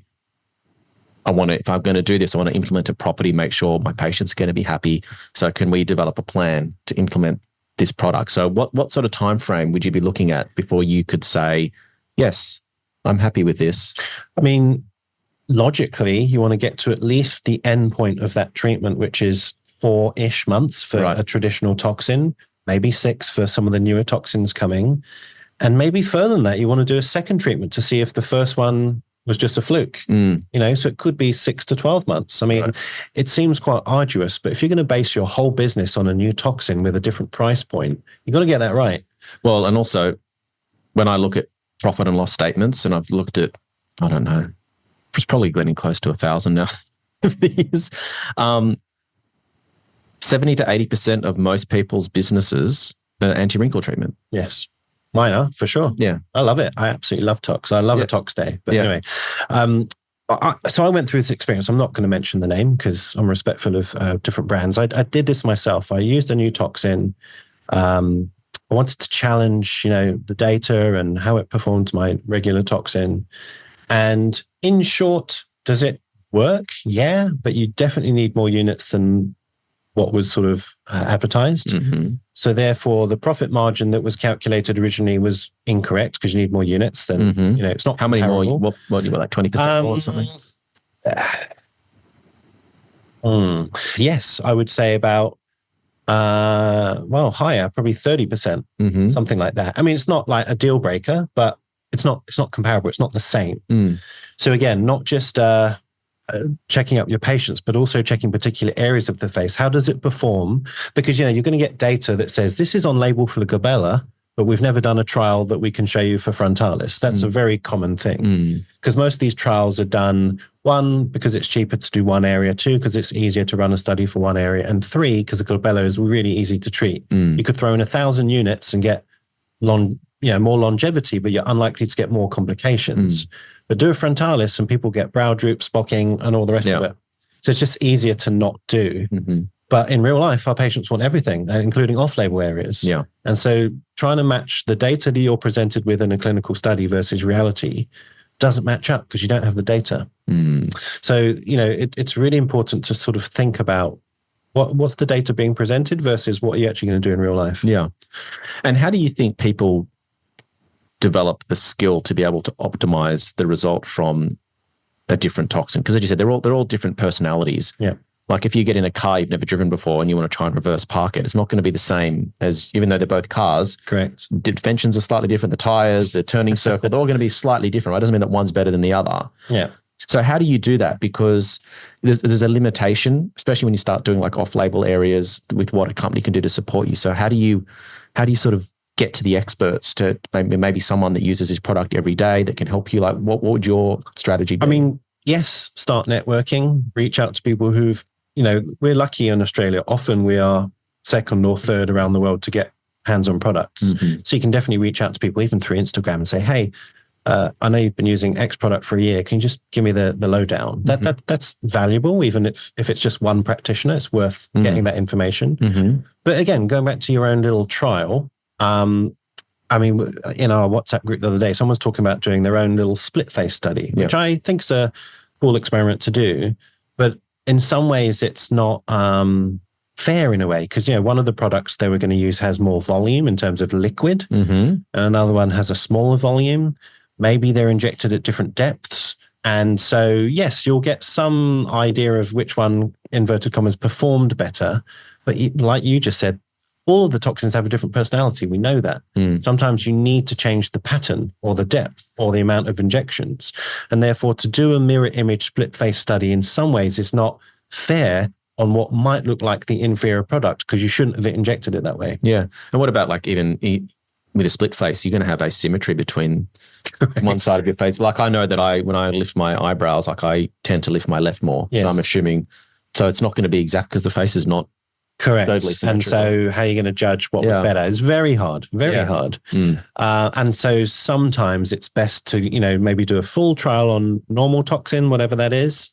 If I'm going to do this, I want to implement it properly, make sure my patient's going to be happy. So can we develop a plan to implement this product? So what sort of time frame would you be looking at before you could say, yes, I'm happy with this. I mean, logically, you want to get to at least the end point of that treatment, which is 4-ish months for a traditional toxin, maybe 6 for some of the newer toxins coming. And maybe further than that, you want to do a second treatment to see if the first one was just a fluke. So it could be 6 to 12 months. I mean, it seems quite arduous, but if you're going to base your whole business on a new toxin with a different price point, you've got to get that right. Well, and also when I look at profit and loss statements, and I've looked at, I don't know, it's probably getting close to 1,000 now of these. 70 to 80% of most people's businesses are anti-wrinkle treatment. Yes. Mine are, for sure. Yeah. I love it. I absolutely love Tox. I love a Tox day. But anyway, so I went through this experience. I'm not going to mention the name because I'm respectful of different brands. I did this myself. I used a new toxin. I wanted to challenge, the data and how it performed to my regular toxin. And in short, does it work? Yeah, but you definitely need more units than what was sort of advertised. So therefore, the profit margin that was calculated originally was incorrect because you need more units than, it's not how many more? What you were like 20% more or something? Yes, I would say about, higher, probably 30%, something like that. I mean, it's not like a deal breaker, but it's not comparable. It's not the same. So again, not just checking up your patients, but also checking particular areas of the face. How does it perform? Because, you're going to get data that says this is on label for the glabella, but we've never done a trial that we can show you for frontalis. That's a very common thing because most of these trials are done, 1, because it's cheaper to do one area, 2, because it's easier to run a study for one area, and 3, because the glabella is really easy to treat. You could throw in 1,000 units and get more longevity, but you're unlikely to get more complications. But do a frontalis and people get brow droop, spocking, and all the rest of it. So it's just easier to not do. But in real life, our patients want everything, including off-label areas. Yeah. And so trying to match the data that you're presented with in a clinical study versus reality doesn't match up because you don't have the data. So, it's really important to sort of think about what's the data being presented versus what you're actually going to do in real life. Yeah. And how do you think people develop the skill to be able to optimize the result from a different toxin? Because as you said, they're all different personalities. Yeah. Like if you get in a car you've never driven before and you want to try and reverse park it, it's not going to be the same as, even though they're both cars. Correct. Dimensions are slightly different. The tires, the turning circle, they're all going to be slightly different. Right? Doesn't mean that one's better than the other. Yeah. So how do you do that? Because there's a limitation, especially when you start doing like off-label areas with what a company can do to support you. So how do you sort of get to the experts, to maybe someone that uses this product every day that can help you? Like what would your strategy be? I mean, yes, start networking, reach out to people who've, we're lucky in Australia. Often we are second or third around the world to get hands-on products. So you can definitely reach out to people even through Instagram and say, hey, I know you've been using X product for a year. Can you just give me the lowdown? That's valuable, even if it's just one practitioner. It's worth getting that information. But again, going back to your own little trial, I mean, in our WhatsApp group the other day, someone's talking about doing their own little split face study, which I think is a cool experiment to do. But in some ways, it's not fair in a way because, one of the products they were going to use has more volume in terms of liquid, and another one has a smaller volume. Maybe they're injected at different depths. And so, yes, you'll get some idea of which one, inverted commas, performed better. But like you just said, all of the toxins have a different personality. We know that. Sometimes you need to change the pattern or the depth or the amount of injections. And therefore, to do a mirror image split face study in some ways is not fair on what might look like the inferior product because you shouldn't have injected it that way. Yeah. And what about like even with a split face, you're going to have asymmetry between one side of your face. Like I know that when I lift my eyebrows, like I tend to lift my left more. Yes. So I'm assuming, so it's not going to be exact because the face is not correct. Totally and so how are you going to judge what was better? It's very hard, very hard. And so sometimes it's best to, maybe do a full trial on normal toxin, whatever that is,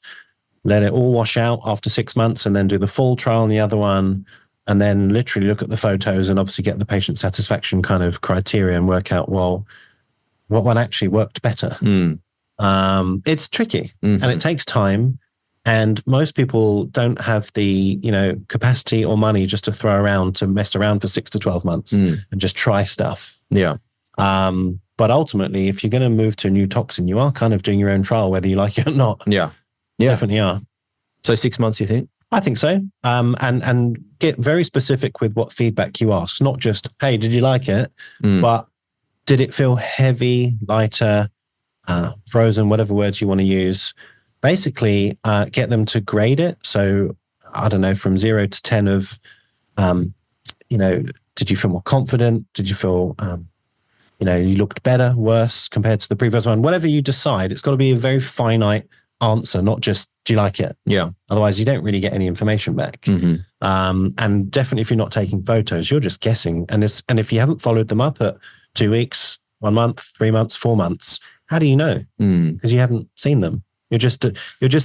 let it all wash out after 6 months and then do the full trial on the other one. And then literally look at the photos and obviously get the patient satisfaction kind of criteria and work out, well, what one actually worked better. It's tricky and it takes time. And most people don't have the, capacity or money just to throw around to mess around for 6 to 12 months and just try stuff. Yeah. But ultimately, if you're going to move to a new toxin, you are kind of doing your own trial, whether you like it or not. Yeah. Definitely are. So 6 months, you think? I think so. And get very specific with what feedback you ask. Not just, hey, did you like it? But did it feel heavy, lighter, frozen, whatever words you want to use? Basically, get them to grade it. So, I don't know, from 0 to 10 of, did you feel more confident? Did you feel, you looked better, worse compared to the previous one? Whatever you decide, it's got to be a very finite answer, not just, do you like it? Yeah. Otherwise, you don't really get any information back. And definitely if you're not taking photos, you're just guessing. And if you haven't followed them up at 2 weeks, 1 month, 3 months, 4 months, how do you know? Because you haven't seen them. You're just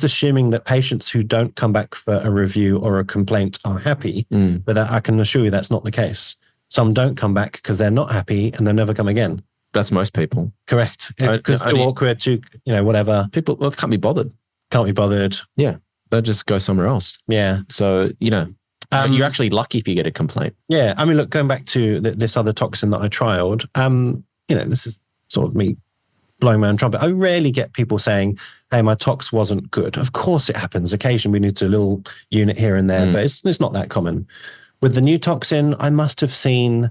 assuming that patients who don't come back for a review or a complaint are happy, but I can assure you that's not the case. Some don't come back because they're not happy and they'll never come again. That's most people. Correct. Because too awkward, too, whatever. People can't be bothered. Can't be bothered. Yeah. They'll just go somewhere else. Yeah. So, you're actually lucky if you get a complaint. Yeah. I mean, look, going back to this other toxin that I trialed, this is sort of me blowing my own trumpet. I rarely get people saying, hey, my tox wasn't good. Of course it happens. Occasionally we need to a little unit here and there, but it's not that common. With the new toxin, I must have seen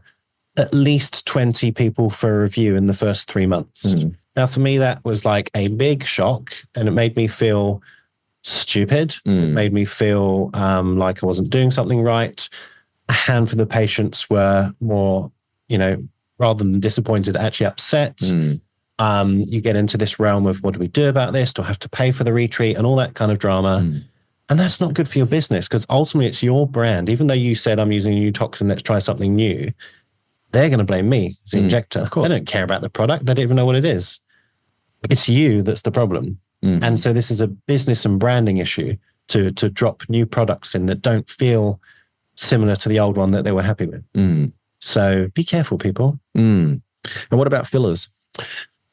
at least 20 people for a review in the first 3 months. Now, for me, that was like a big shock, and it made me feel stupid. It made me feel like I wasn't doing something right. A handful of the patients were more, rather than disappointed, actually upset. You get into this realm of, what do we do about this? Do I have to pay for the retreat and all that kind of drama? And that's not good for your business, because ultimately it's your brand. Even though you said, I'm using a new toxin, let's try something new, they're going to blame me as the injector. Of course. They don't care about the product. They don't even know what it is. It's you that's the problem. And so this is a business and branding issue to drop new products in that don't feel similar to the old one that they were happy with. So be careful, people. And what about fillers?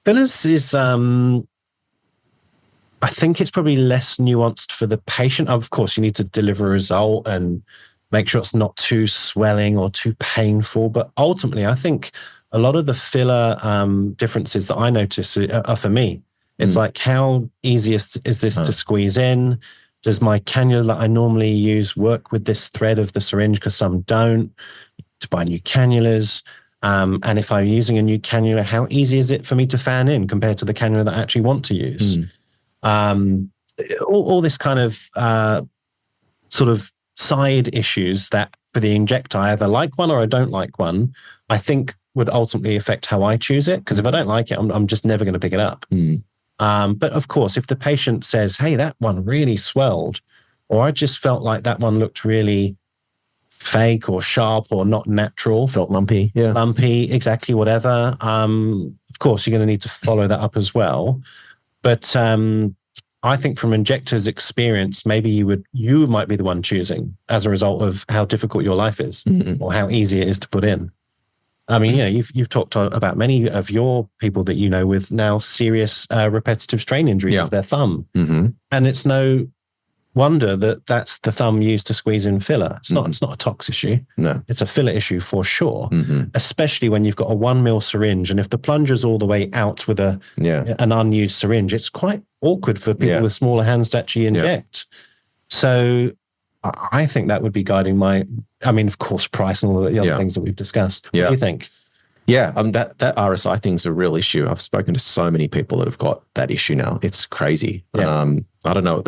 Fillers is, I think it's probably less nuanced for the patient. Of course, you need to deliver a result and make sure it's not too swelling or too painful. But ultimately, I think a lot of the filler differences that I notice are for me. It's like, how easy is this to squeeze in? Does my cannula that I normally use work with this thread of the syringe? Because some don't. To buy new cannulas. And if I'm using a new cannula, how easy is it for me to fan in compared to the cannula that I actually want to use? All this kind of sort of side issues that for the injector, I either like one or I don't like one, I think would ultimately affect how I choose it. Because if I don't like it, I'm just never going to pick it up. But of course, if the patient says, hey, that one really swelled, or I just felt like that one looked really fake or sharp or not natural. Felt lumpy. Yeah. Lumpy, exactly, whatever. Of course, you're going to need to follow that up as well. But I think from injector's experience, maybe you might be the one choosing as a result of how difficult your life is or how easy it is to put in. I mean, you've talked about many of your people that you know with now serious repetitive strain injuries of their thumb. And it's no wonder that that's the thumb used to squeeze in filler. It's not a tox issue. No. It's a filler issue for sure, especially when you've got a 1 ml syringe. And if the plunger's all the way out with an unused syringe, it's quite awkward for people with smaller hands to actually inject. So I think that would be guiding of course, price and all the other things that we've discussed. What do you think? Yeah, that RSI thing's a real issue. I've spoken to so many people that have got that issue now. It's crazy. I don't know.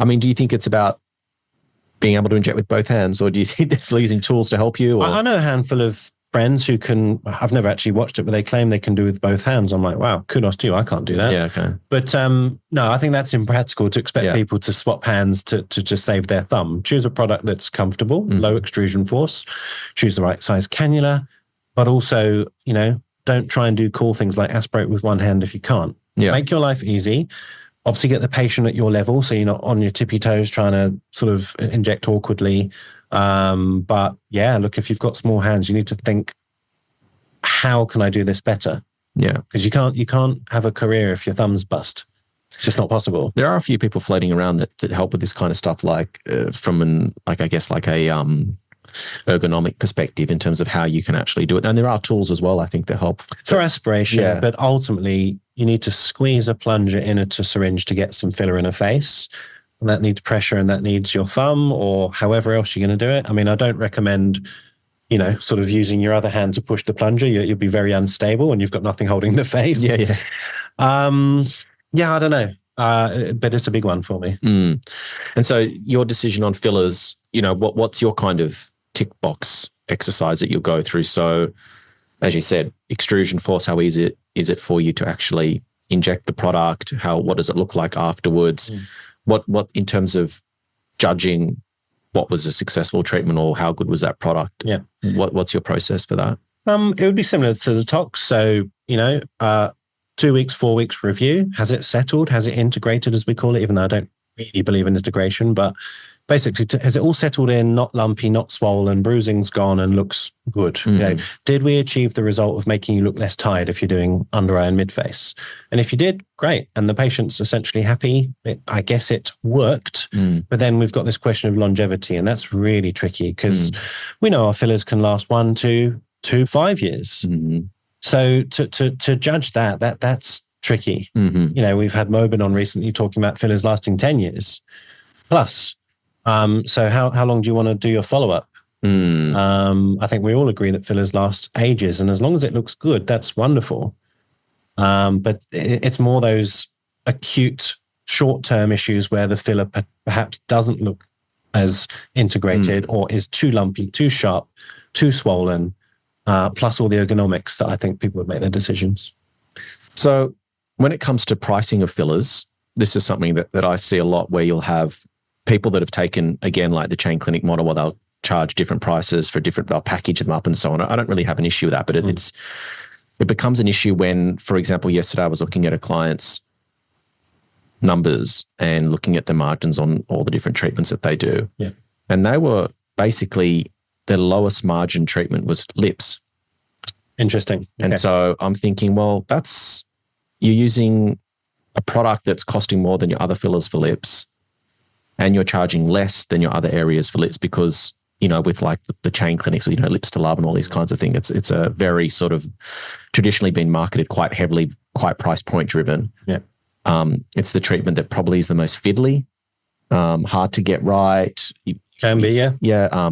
I mean, do you think it's about being able to inject with both hands, or do you think they're using tools to help you? Or? I know a handful of friends who can, I've never actually watched it, but they claim they can do with both hands. I'm like, wow, kudos to you. I can't do that. Yeah, okay. But no, I think that's impractical to expect people to swap hands to just save their thumb. Choose a product that's comfortable, low extrusion force, choose the right size cannula, but also, don't try and do cool things like aspirate with one hand if you can't. Make your life easy. Obviously get the patient at your level, so you're not on your tippy toes trying to sort of inject awkwardly. But yeah, look, if you've got small hands, you need to think, how can I do this better? Yeah. Because you can't have a career if your thumb's bust. It's just not possible. There are a few people floating around that help with this kind of stuff, like from a ergonomic perspective in terms of how you can actually do it. And there are tools as well, I think, that help. For aspiration, but ultimately you need to squeeze a plunger into a syringe to get some filler in a face. And that needs pressure and that needs your thumb or however else you're going to do it. I mean, I don't recommend, sort of using your other hand to push the plunger. You'll be very unstable and you've got nothing holding the face. Yeah. I don't know. But it's a big one for me. And so your decision on fillers, what's your kind of tick box exercise that you'll go through? So as you said, extrusion force, how easy is it for you to actually inject the product? What does it look like afterwards? What in terms of judging what was a successful treatment or how good was that product? Yeah. What's your process for that? It would be similar to the tox. So, 2 weeks, 4 weeks review. Has it settled? Has it integrated, as we call it, even though I don't really believe in integration, but basically, has it all settled in, not lumpy, not swollen, bruising's gone and looks good? Did we achieve the result of making you look less tired if you're doing under eye and mid-face? And if you did, great. And the patient's essentially happy. I guess it worked. But then we've got this question of longevity, and that's really tricky because we know our fillers can last 1, 2, 5 years. So to judge that's tricky. We've had Mobin on recently talking about fillers lasting 10 years plus. So how long do you want to do your follow-up? I think we all agree that fillers last ages, and as long as it looks good, that's wonderful. But it's more those acute short-term issues where the filler perhaps doesn't look as integrated or is too lumpy, too sharp, too swollen, plus all the ergonomics that I think people would make their decisions. So when it comes to pricing of fillers, this is something that I see a lot where you'll have people that have taken, again, like the chain clinic model where they'll charge different prices for they'll package them up and so on. I don't really have an issue with that, but it becomes an issue when, for example, yesterday I was looking at a client's numbers and looking at the margins on all the different treatments that they do. Yeah. And they were basically, their lowest margin treatment was lips. Interesting. And so I'm thinking, well, you're using a product that's costing more than your other fillers for lips, and you're charging less than your other areas for lips because, with like the chain clinics, with, lips to love and all these kinds of things, it's a very sort of traditionally been marketed quite heavily, quite price point driven. Yeah. It's the treatment that probably is the most fiddly, hard to get right. Can be, yeah. Yeah.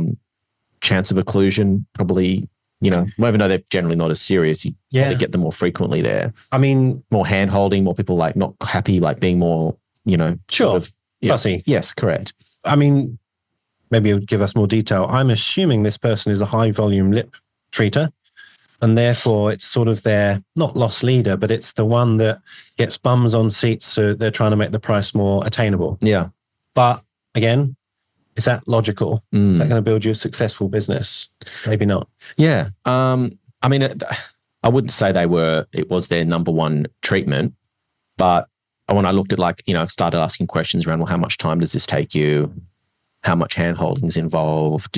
Chance of occlusion, probably, even though they're generally not as serious, you probably get them more frequently there. I mean, more hand holding, more people like not happy, like being more, sure. Sort of, fussy. Yes, correct. I mean, maybe you'll give us more detail. I'm assuming this person is a high volume lip treater, and therefore it's sort of their, not loss leader, but it's the one that gets bums on seats. So they're trying to make the price more attainable. Yeah. But again, is that logical? Is that going to build you a successful business? Maybe not. Yeah. I mean, I wouldn't say it was their number one treatment, but when I looked at started asking questions around, well, how much time does this take you? How much hand holding is involved?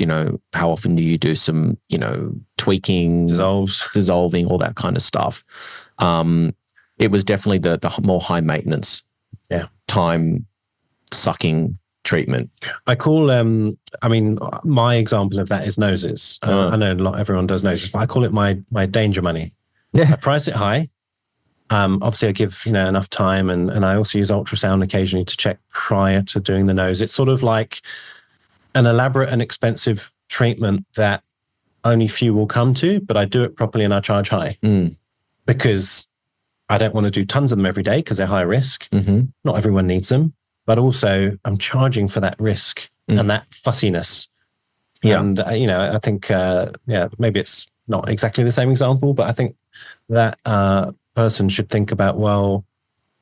How often do you do some, tweaking, dissolving, all that kind of stuff. It was definitely the more high maintenance, time sucking treatment. I call, my example of that is noses. I know everyone does noses, but I call it my danger money. Yeah. I price it high. Obviously I give, enough time and I also use ultrasound occasionally to check prior to doing the nose. It's sort of like an elaborate and expensive treatment that only few will come to, but I do it properly and I charge high because I don't want to do tons of them every day because they're high risk. Not everyone needs them, but also I'm charging for that risk and that fussiness. Yeah. And, I think, maybe it's not exactly the same example, but I think that person should think about, well,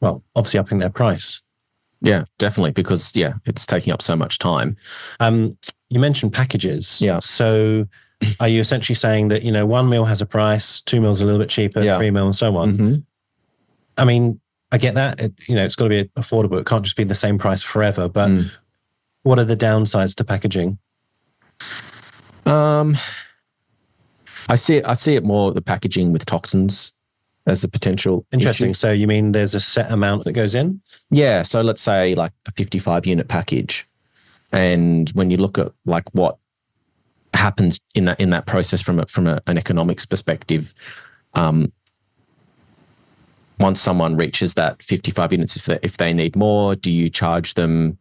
obviously upping their price. Yeah, definitely. Because it's taking up so much time. You mentioned packages. Yeah. So are you essentially saying that, 1 meal has a price, 2 meals a little bit cheaper, 3 meal and so on? I mean, I get that. It's got to be affordable. It can't just be the same price forever. But what are the downsides to packaging? I see it more the packaging with toxins as a potential. Interesting. issue. So you mean there's a set amount that goes in? Yeah. So let's say like a 55 unit package. And when you look at like happens in that process from an economics perspective. Once someone reaches that 55 units, if they need more, do you charge them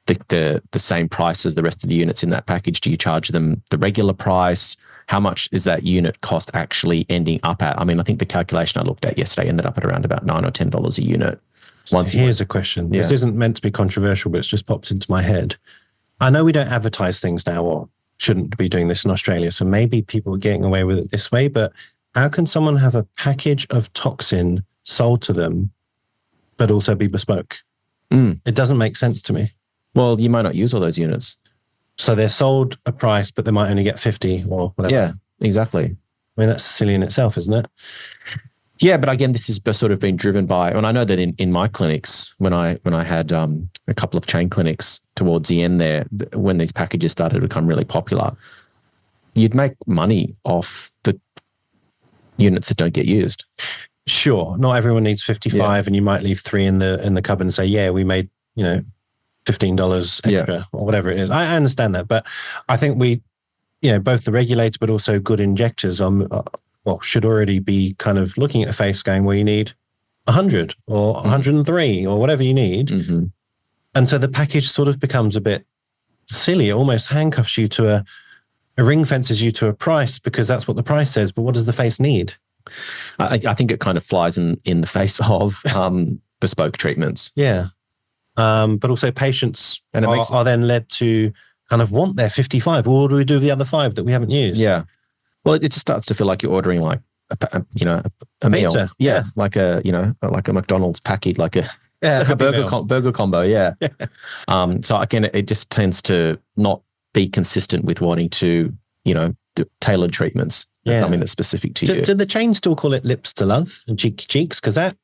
the same price as the rest of the units in that package? Do you charge them the regular price? How much is that unit cost actually ending up at? I mean, I think the calculation I looked at yesterday ended up at around about $9 or $10 a unit. Here's a question. Yeah. This isn't meant to be controversial, but it's just popped into my head. I know we don't advertise things now, or shouldn't be doing this in Australia, so maybe people are getting away with it this way, but how can someone have a package of Toxin sold to them, but also be bespoke? It doesn't make sense to me. Well, you might not use all those units. So they're sold a price, but they might only get 50 or whatever. Yeah, exactly. I mean, that's silly in itself, isn't it? Yeah, but again, this has sort of been driven by, and I know that in my clinics, when I had a couple of chain clinics towards the end there, when these packages started to become really popular, you'd make money off the units that don't get used. Sure, not everyone needs 55, and you might leave 3 in the cupboard and say, yeah, we made, $15 extra or whatever it is. I understand that, but I think we, both the regulator but also good injectors should already be kind of looking at a face going, well, you need 100 or 103 or whatever you need. Mm-hmm. And so the package sort of becomes a bit silly. It almost handcuffs you to a ring fences you to a price because that's what the price says. But what does the face need? I think it kind of flies in the face of bespoke treatments. Yeah. But also patients are then led to kind of want their 55. Well, what do we do with the other 5 that we haven't used? Yeah. Well, it just starts to feel like you're ordering like a meal. Yeah. Like a McDonald's package, like a burger combo. Yeah. So again, it just tends to not be consistent with wanting to, do tailored treatments. Yeah. Something that's specific to you. Do the chains still call it lips to love and cheek to cheeks? Because that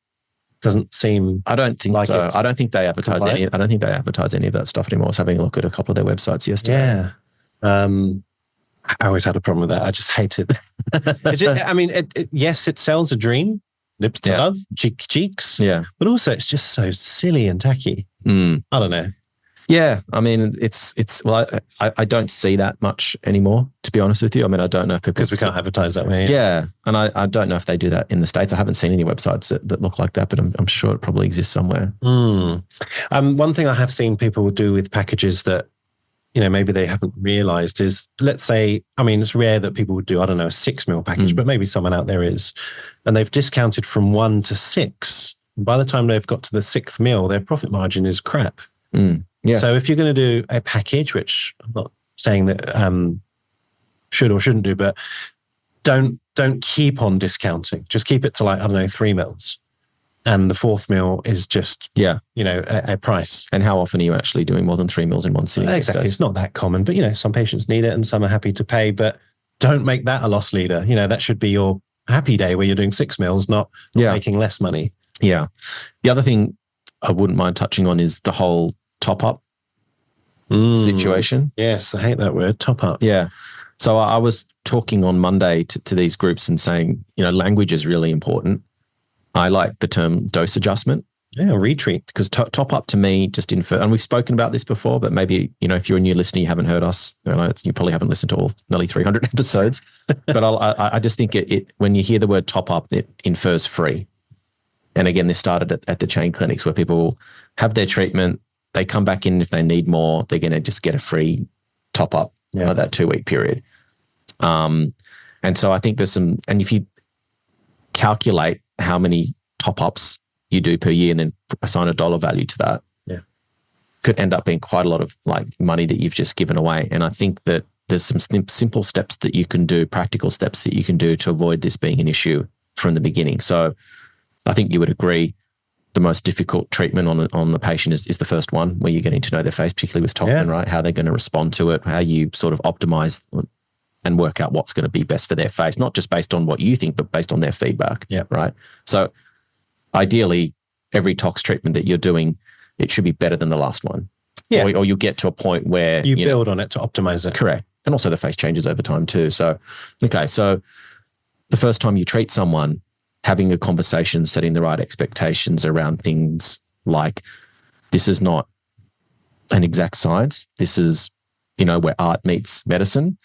doesn't seem. I don't think like so. I don't think they advertise any. I don't think they advertise any of that stuff anymore. I was having a look at a couple of their websites yesterday. Yeah. I always had a problem with that. I just hate it. Yes, it sells a dream, lips to love, cheeks. Yeah. But also it's just so silly and tacky. I don't know. Yeah. I mean, I don't see that much anymore, to be honest with you. I mean, I don't know if because we can't advertise that way. Yeah. And I don't know if they do that in the States. I haven't seen any websites that look like that, but I'm sure it probably exists somewhere. One thing I have seen people do with packages that, maybe they haven't realized is, let's say, it's rare that people would do, a 6 meal package, but maybe someone out there is, and they've discounted from 1 to 6. By the time they've got to the 6th meal, their profit margin is crap. Yes. So if you're going to do a package, which I'm not saying that should or shouldn't do, but don't keep on discounting. Just keep it to 3 meals. And the 4th meal is just, a price. And how often are you actually doing more than 3 meals in one sitting? Exactly. It's not that common, but, some patients need it and some are happy to pay, but don't make that a loss leader. That should be your happy day where you're doing 6 meals, not making less money. Yeah. The other thing I wouldn't mind touching on is the whole top-up situation. Yes, I hate that word, top-up. Yeah. So I was talking on Monday to these groups and saying, language is really important. I like the term dose adjustment. Yeah, retreat. Because top up to me just infer, and we've spoken about this before, but maybe, if you're a new listener, you haven't heard us, you probably haven't listened to all nearly 300 episodes, but I just think it when you hear the word top up, it infers free. And again, this started at the chain clinics where people have their treatment, they come back in, if they need more, they're going to just get a free top up for that 2-week period. And so I think there's some, and if you calculate how many top-ups you do per year and then assign a dollar value to that, could end up being quite a lot of money that you've just given away. And I think that there's some simple steps that you can do, practical steps that you can do to avoid this being an issue from the beginning. So I think you would agree the most difficult treatment on the patient is the first one, where you're getting to know their face, particularly with Toxin, right? How they're going to respond to it, how you sort of optimize and work out what's going to be best for their face, not just based on what you think, but based on their feedback, right? So ideally, every tox treatment that you're doing, it should be better than the last one. Yeah. Or you'll get to a point where you build on it to optimize it. Correct. And also the face changes over time too. So, so the first time you treat someone, having a conversation, setting the right expectations around things like, this is not an exact science. This is, where art meets medicine.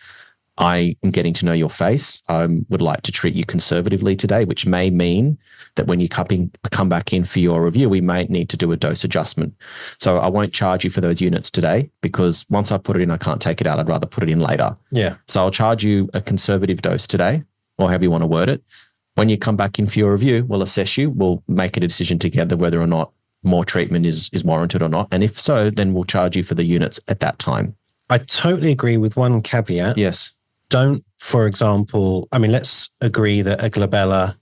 I am getting to know your face. I would like to treat you conservatively today, which may mean that when you come back in for your review, we may need to do a dose adjustment. So I won't charge you for those units today because once I put it in, I can't take it out. I'd rather put it in later. Yeah. So I'll charge you a conservative dose today, or however you want to word it. When you come back in for your review, we'll assess you. We'll make a decision together whether or not more treatment is warranted or not. And if so, then we'll charge you for the units at that time. I totally agree with one caveat. Yes. Don't, for example, let's agree that a glabella,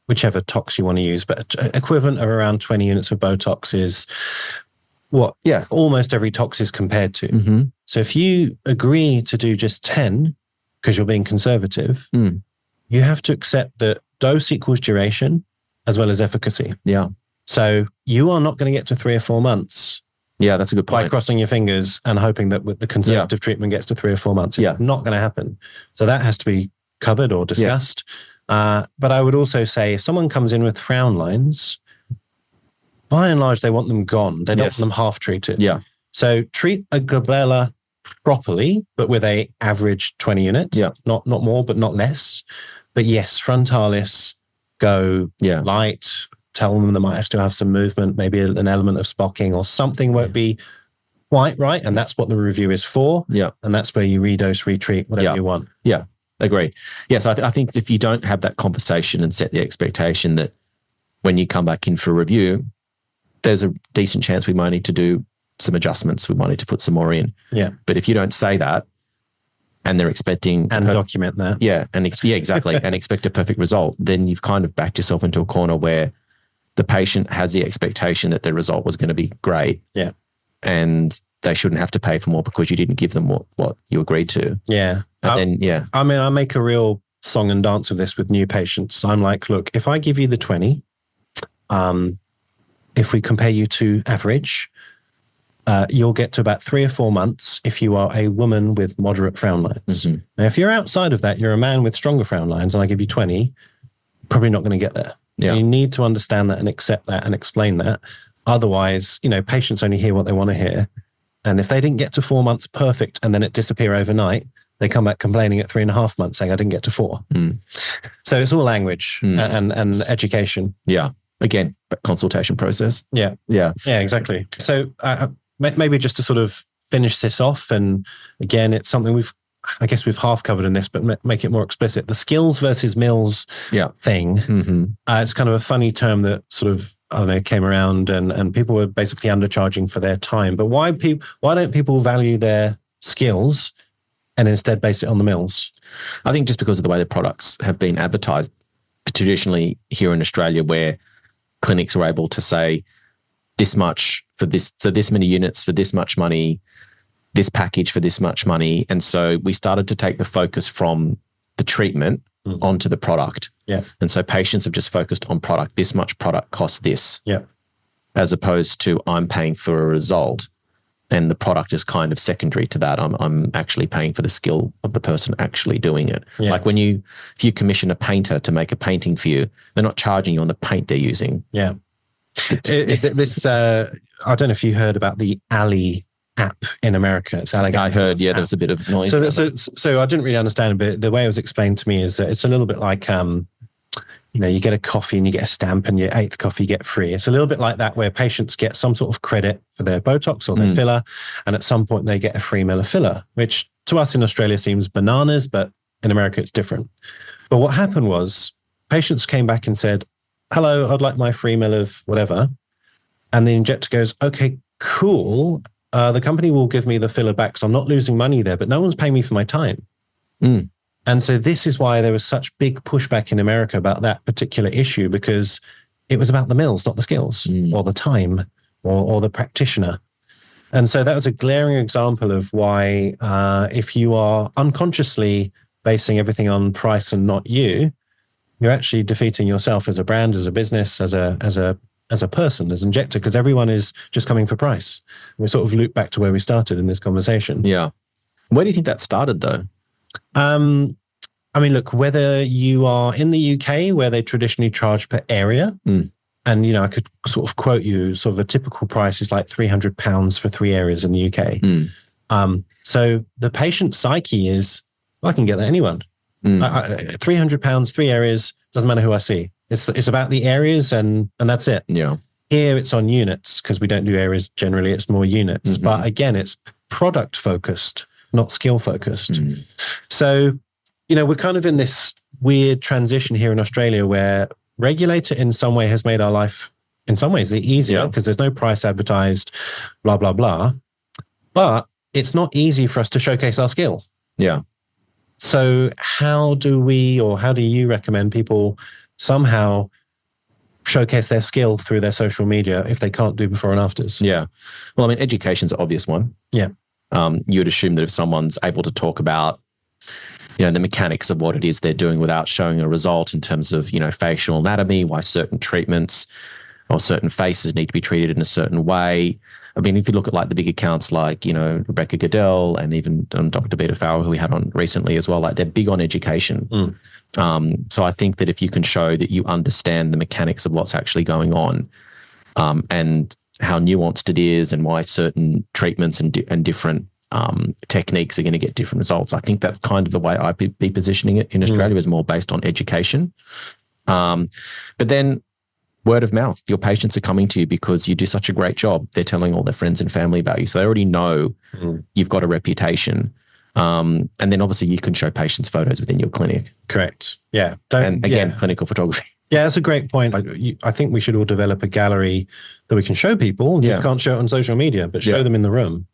whichever tox you want to use, but equivalent of around 20 units of Botox is what almost every tox is compared to. Mm-hmm. So if you agree to do just 10 because you're being conservative, you have to accept that dose equals duration as well as efficacy. Yeah. So you are not going to get to 3 or 4 months. Yeah, that's a good point. By crossing your fingers and hoping that with the conservative treatment gets to 3 or 4 months. It's not going to happen. So that has to be covered or discussed. Yes. But I would also say if someone comes in with frown lines, by and large, they want them gone. They don't want them half treated. Yeah. So treat a glabella properly, but with a average 20 units. Yeah. Not more, but not less. But yes, frontalis, go light. Tell them they might still have some movement, maybe an element of spocking or something won't be quite right. And that's what the review is for. Yeah. And that's where you redose, retreat, whatever you want. Yeah. Agreed. Yeah. So I think if you don't have that conversation and set the expectation that when you come back in for a review, there's a decent chance we might need to do some adjustments. We might need to put some more in. Yeah. But if you don't say that and they're expecting... And document that. Yeah. Exactly. And expect a perfect result, then you've kind of backed yourself into a corner where the patient has the expectation that the result was going to be great. Yeah. And they shouldn't have to pay for more because you didn't give them what you agreed to. Yeah. And then, I make a real song and dance of this with new patients. I'm like, look, if I give you the 20, if we compare you to average, you'll get to about 3 or 4 months if you are a woman with moderate frown lines. Mm-hmm. Now, if you're outside of that, you're a man with stronger frown lines and I give you 20, probably not going to get there. Yeah. You need to understand that and accept that and explain that. Otherwise, patients only hear what they want to hear. And if they didn't get to 4 months perfect and then it disappear overnight, they come back complaining at 3.5 months saying, I didn't get to 4. So it's all language and education. Yeah. Again, consultation process. Yeah. Yeah. Yeah, exactly. So maybe just to sort of finish this off. And again, it's something we've half covered in this, but make it more explicit. The skills versus mills thing. Mm-hmm. It's kind of a funny term that sort of, came around and people were basically undercharging for their time. But why don't people value their skills and instead base it on the mills? I think just because of the way the products have been advertised traditionally here in Australia, where clinics are able to say this much for this, so this many units for this much money, this package for this much money. And so we started to take the focus from the treatment onto the product. Yeah. And so patients have just focused on product. This much product costs this. Yeah. As opposed to I'm paying for a result and the product is kind of secondary to that. I'm actually paying for the skill of the person actually doing it. Yeah. Like if you commission a painter to make a painting for you, they're not charging you on the paint they're using. Yeah. I don't know if you heard about the Ali app in America. It's Alligator. I heard, there was a bit of noise. So I didn't really understand it, but the way it was explained to me is that it's a little bit like, you get a coffee and you get a stamp and your 8th coffee you get free. It's a little bit like that where patients get some sort of credit for their Botox or their filler. And at some point they get a free mil of filler, which to us in Australia seems bananas, but in America it's different. But what happened was patients came back and said, hello, I'd like my free mil of whatever. And the injector goes, okay, cool. The company will give me the filler back, so I'm not losing money there, but no one's paying me for my time. And so this is why there was such big pushback in America about that particular issue, because it was about the mills, not the skills or the time or the practitioner. And so that was a glaring example of why if you are unconsciously basing everything on price and not you're actually defeating yourself as a brand, as a business, as a person, as an injector, because everyone is just coming for price. We sort of loop back to where we started in this conversation. Yeah. Where do you think that started though? Look, whether you are in the UK where they traditionally charge per area, and, I could sort of quote you, sort of a typical price is like £300 for 3 areas in the UK. So the patient psyche is I can get that anyone. £300, 3 areas, doesn't matter who I see. It's about the areas and that's it. Yeah. Here it's on units because we don't do areas generally. It's more units. But again, it's product focused, not skill focused. So, we're kind of in this weird transition here in Australia where regulator in some way has made our life in some ways easier because there's no price advertised, blah, blah, blah. But it's not easy for us to showcase our skill. Yeah. So how do you recommend people somehow showcase their skill through their social media if they can't do before and afters? Yeah. Well, I mean, education's an obvious one. Yeah. You would assume that if someone's able to talk about, the mechanics of what it is they're doing without showing a result in terms of, facial anatomy, why certain treatments or certain faces need to be treated in a certain way. I mean, if you look at like the big accounts like, Rebecca Goodell and even Dr. Beta Farrell, who we had on recently as well, like they're big on education. So I think that if you can show that you understand the mechanics of what's actually going on and how nuanced it is and why certain treatments and different techniques are going to get different results, I think that's kind of the way I'd be positioning it in Australia is more based on education. But then word of mouth, your patients are coming to you because you do such a great job. They're telling all their friends and family about you. So they already know you've got a reputation. And then obviously you can show patients photos within your clinic. Correct. Yeah. Clinical photography. Yeah, that's a great point. I think we should all develop a gallery that we can show people. You just can't show it on social media, but show them in the room.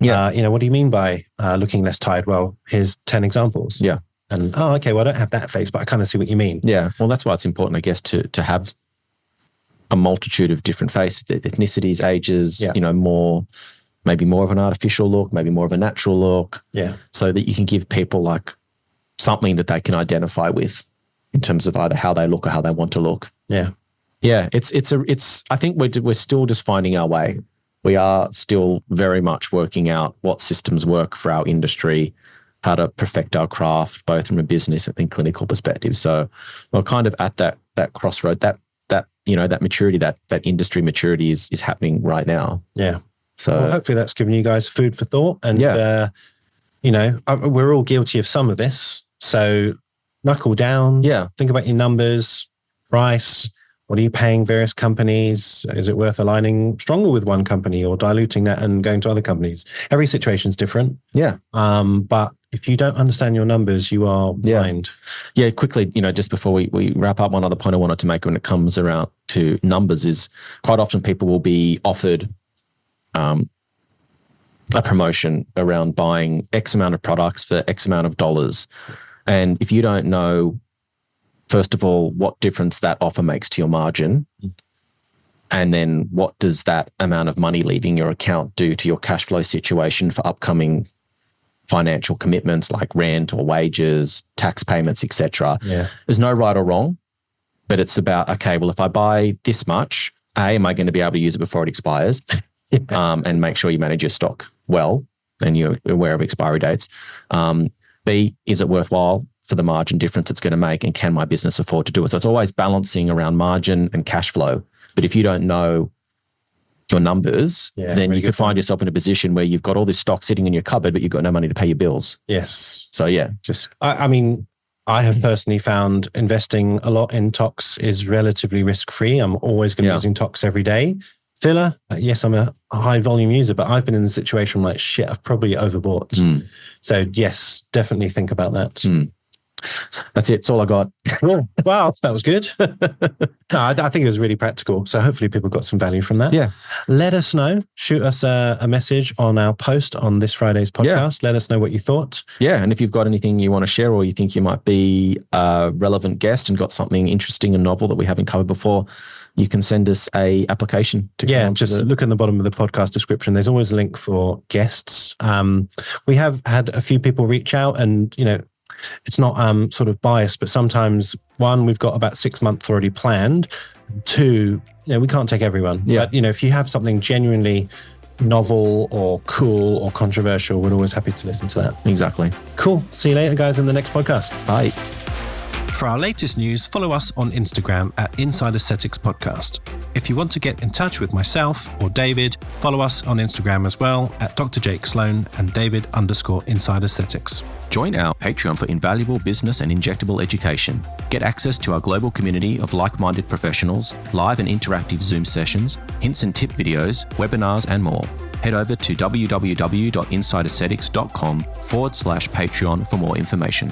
Yeah. What do you mean by looking less tired? Well, here's 10 examples. Yeah. And, okay, well, I don't have that face, but I kind of see what you mean. Yeah. Well, that's why it's important, I guess, to have a multitude of different faces, ethnicities, ages, maybe more of an artificial look, maybe more of a natural look. Yeah. So that you can give people like something that they can identify with in terms of either how they look or how they want to look. Yeah. Yeah. I think we're still just finding our way. We are still very much working out what systems work for our industry, how to perfect our craft, both from a business and clinical perspective. So we're kind of at that crossroad, that maturity, that industry maturity is happening right now. Yeah. So hopefully that's given you guys food for thought. And, we're all guilty of some of this. So knuckle down. Yeah. Think about your numbers, price. What are you paying various companies? Is it worth aligning stronger with one company or diluting that and going to other companies? Every situation is different. Yeah. But if you don't understand your numbers, you are blind. Yeah. Quickly, just before we wrap up, one other point I wanted to make when it comes around to numbers is quite often people will be offered a promotion around buying X amount of products for X amount of dollars. And if you don't know, first of all, what difference that offer makes to your margin, and then what does that amount of money leaving your account do to your cash flow situation for upcoming financial commitments like rent or wages, tax payments, etc. Yeah. There's no right or wrong, but it's about, okay, well, if I buy this much, A, am I going to be able to use it before it expires? And make sure you manage your stock well and you're aware of expiry dates. B, is it worthwhile for the margin difference it's going to make, and can my business afford to do it? So it's always balancing around margin and cash flow. But if you don't know your numbers, then you could find yourself in a position where you've got all this stock sitting in your cupboard, but you've got no money to pay your bills. Yes. So I have personally found investing a lot in Tox is relatively risk-free. I'm always going to be using Tox every day. Filler, yes, I'm a high volume user, but I've been in the situation like, shit, I've probably overbought. So yes, definitely think about that. That's it. That's all I got. Wow, that was good. No, I think it was really practical. So hopefully people got some value from that. Yeah. Let us know. Shoot us a message on our post on this Friday's podcast. Let us know what you thought. Yeah. And if you've got anything you want to share, or you think you might be a relevant guest and got something interesting and novel that we haven't covered before, you can send us a application to just look in the bottom of the podcast description. There's always a link for guests. We have had a few people reach out, and it's not sort of biased, but sometimes, one, we've got about 6 months already planned. Two, we can't take everyone. Yeah. But if you have something genuinely novel or cool or controversial, we're always happy to listen to that. Exactly. Cool. See you later, guys, in the next podcast. Bye. For our latest news, follow us on Instagram at Inside Aesthetics Podcast. If you want to get in touch with myself or David, follow us on Instagram as well at Dr. Jake Sloane and David_Inside Aesthetics. Join our Patreon for invaluable business and injectable education. Get access to our global community of like-minded professionals, live and interactive Zoom sessions, hints and tip videos, webinars, and more. Head over to www.insideaesthetics.com/Patreon for more information.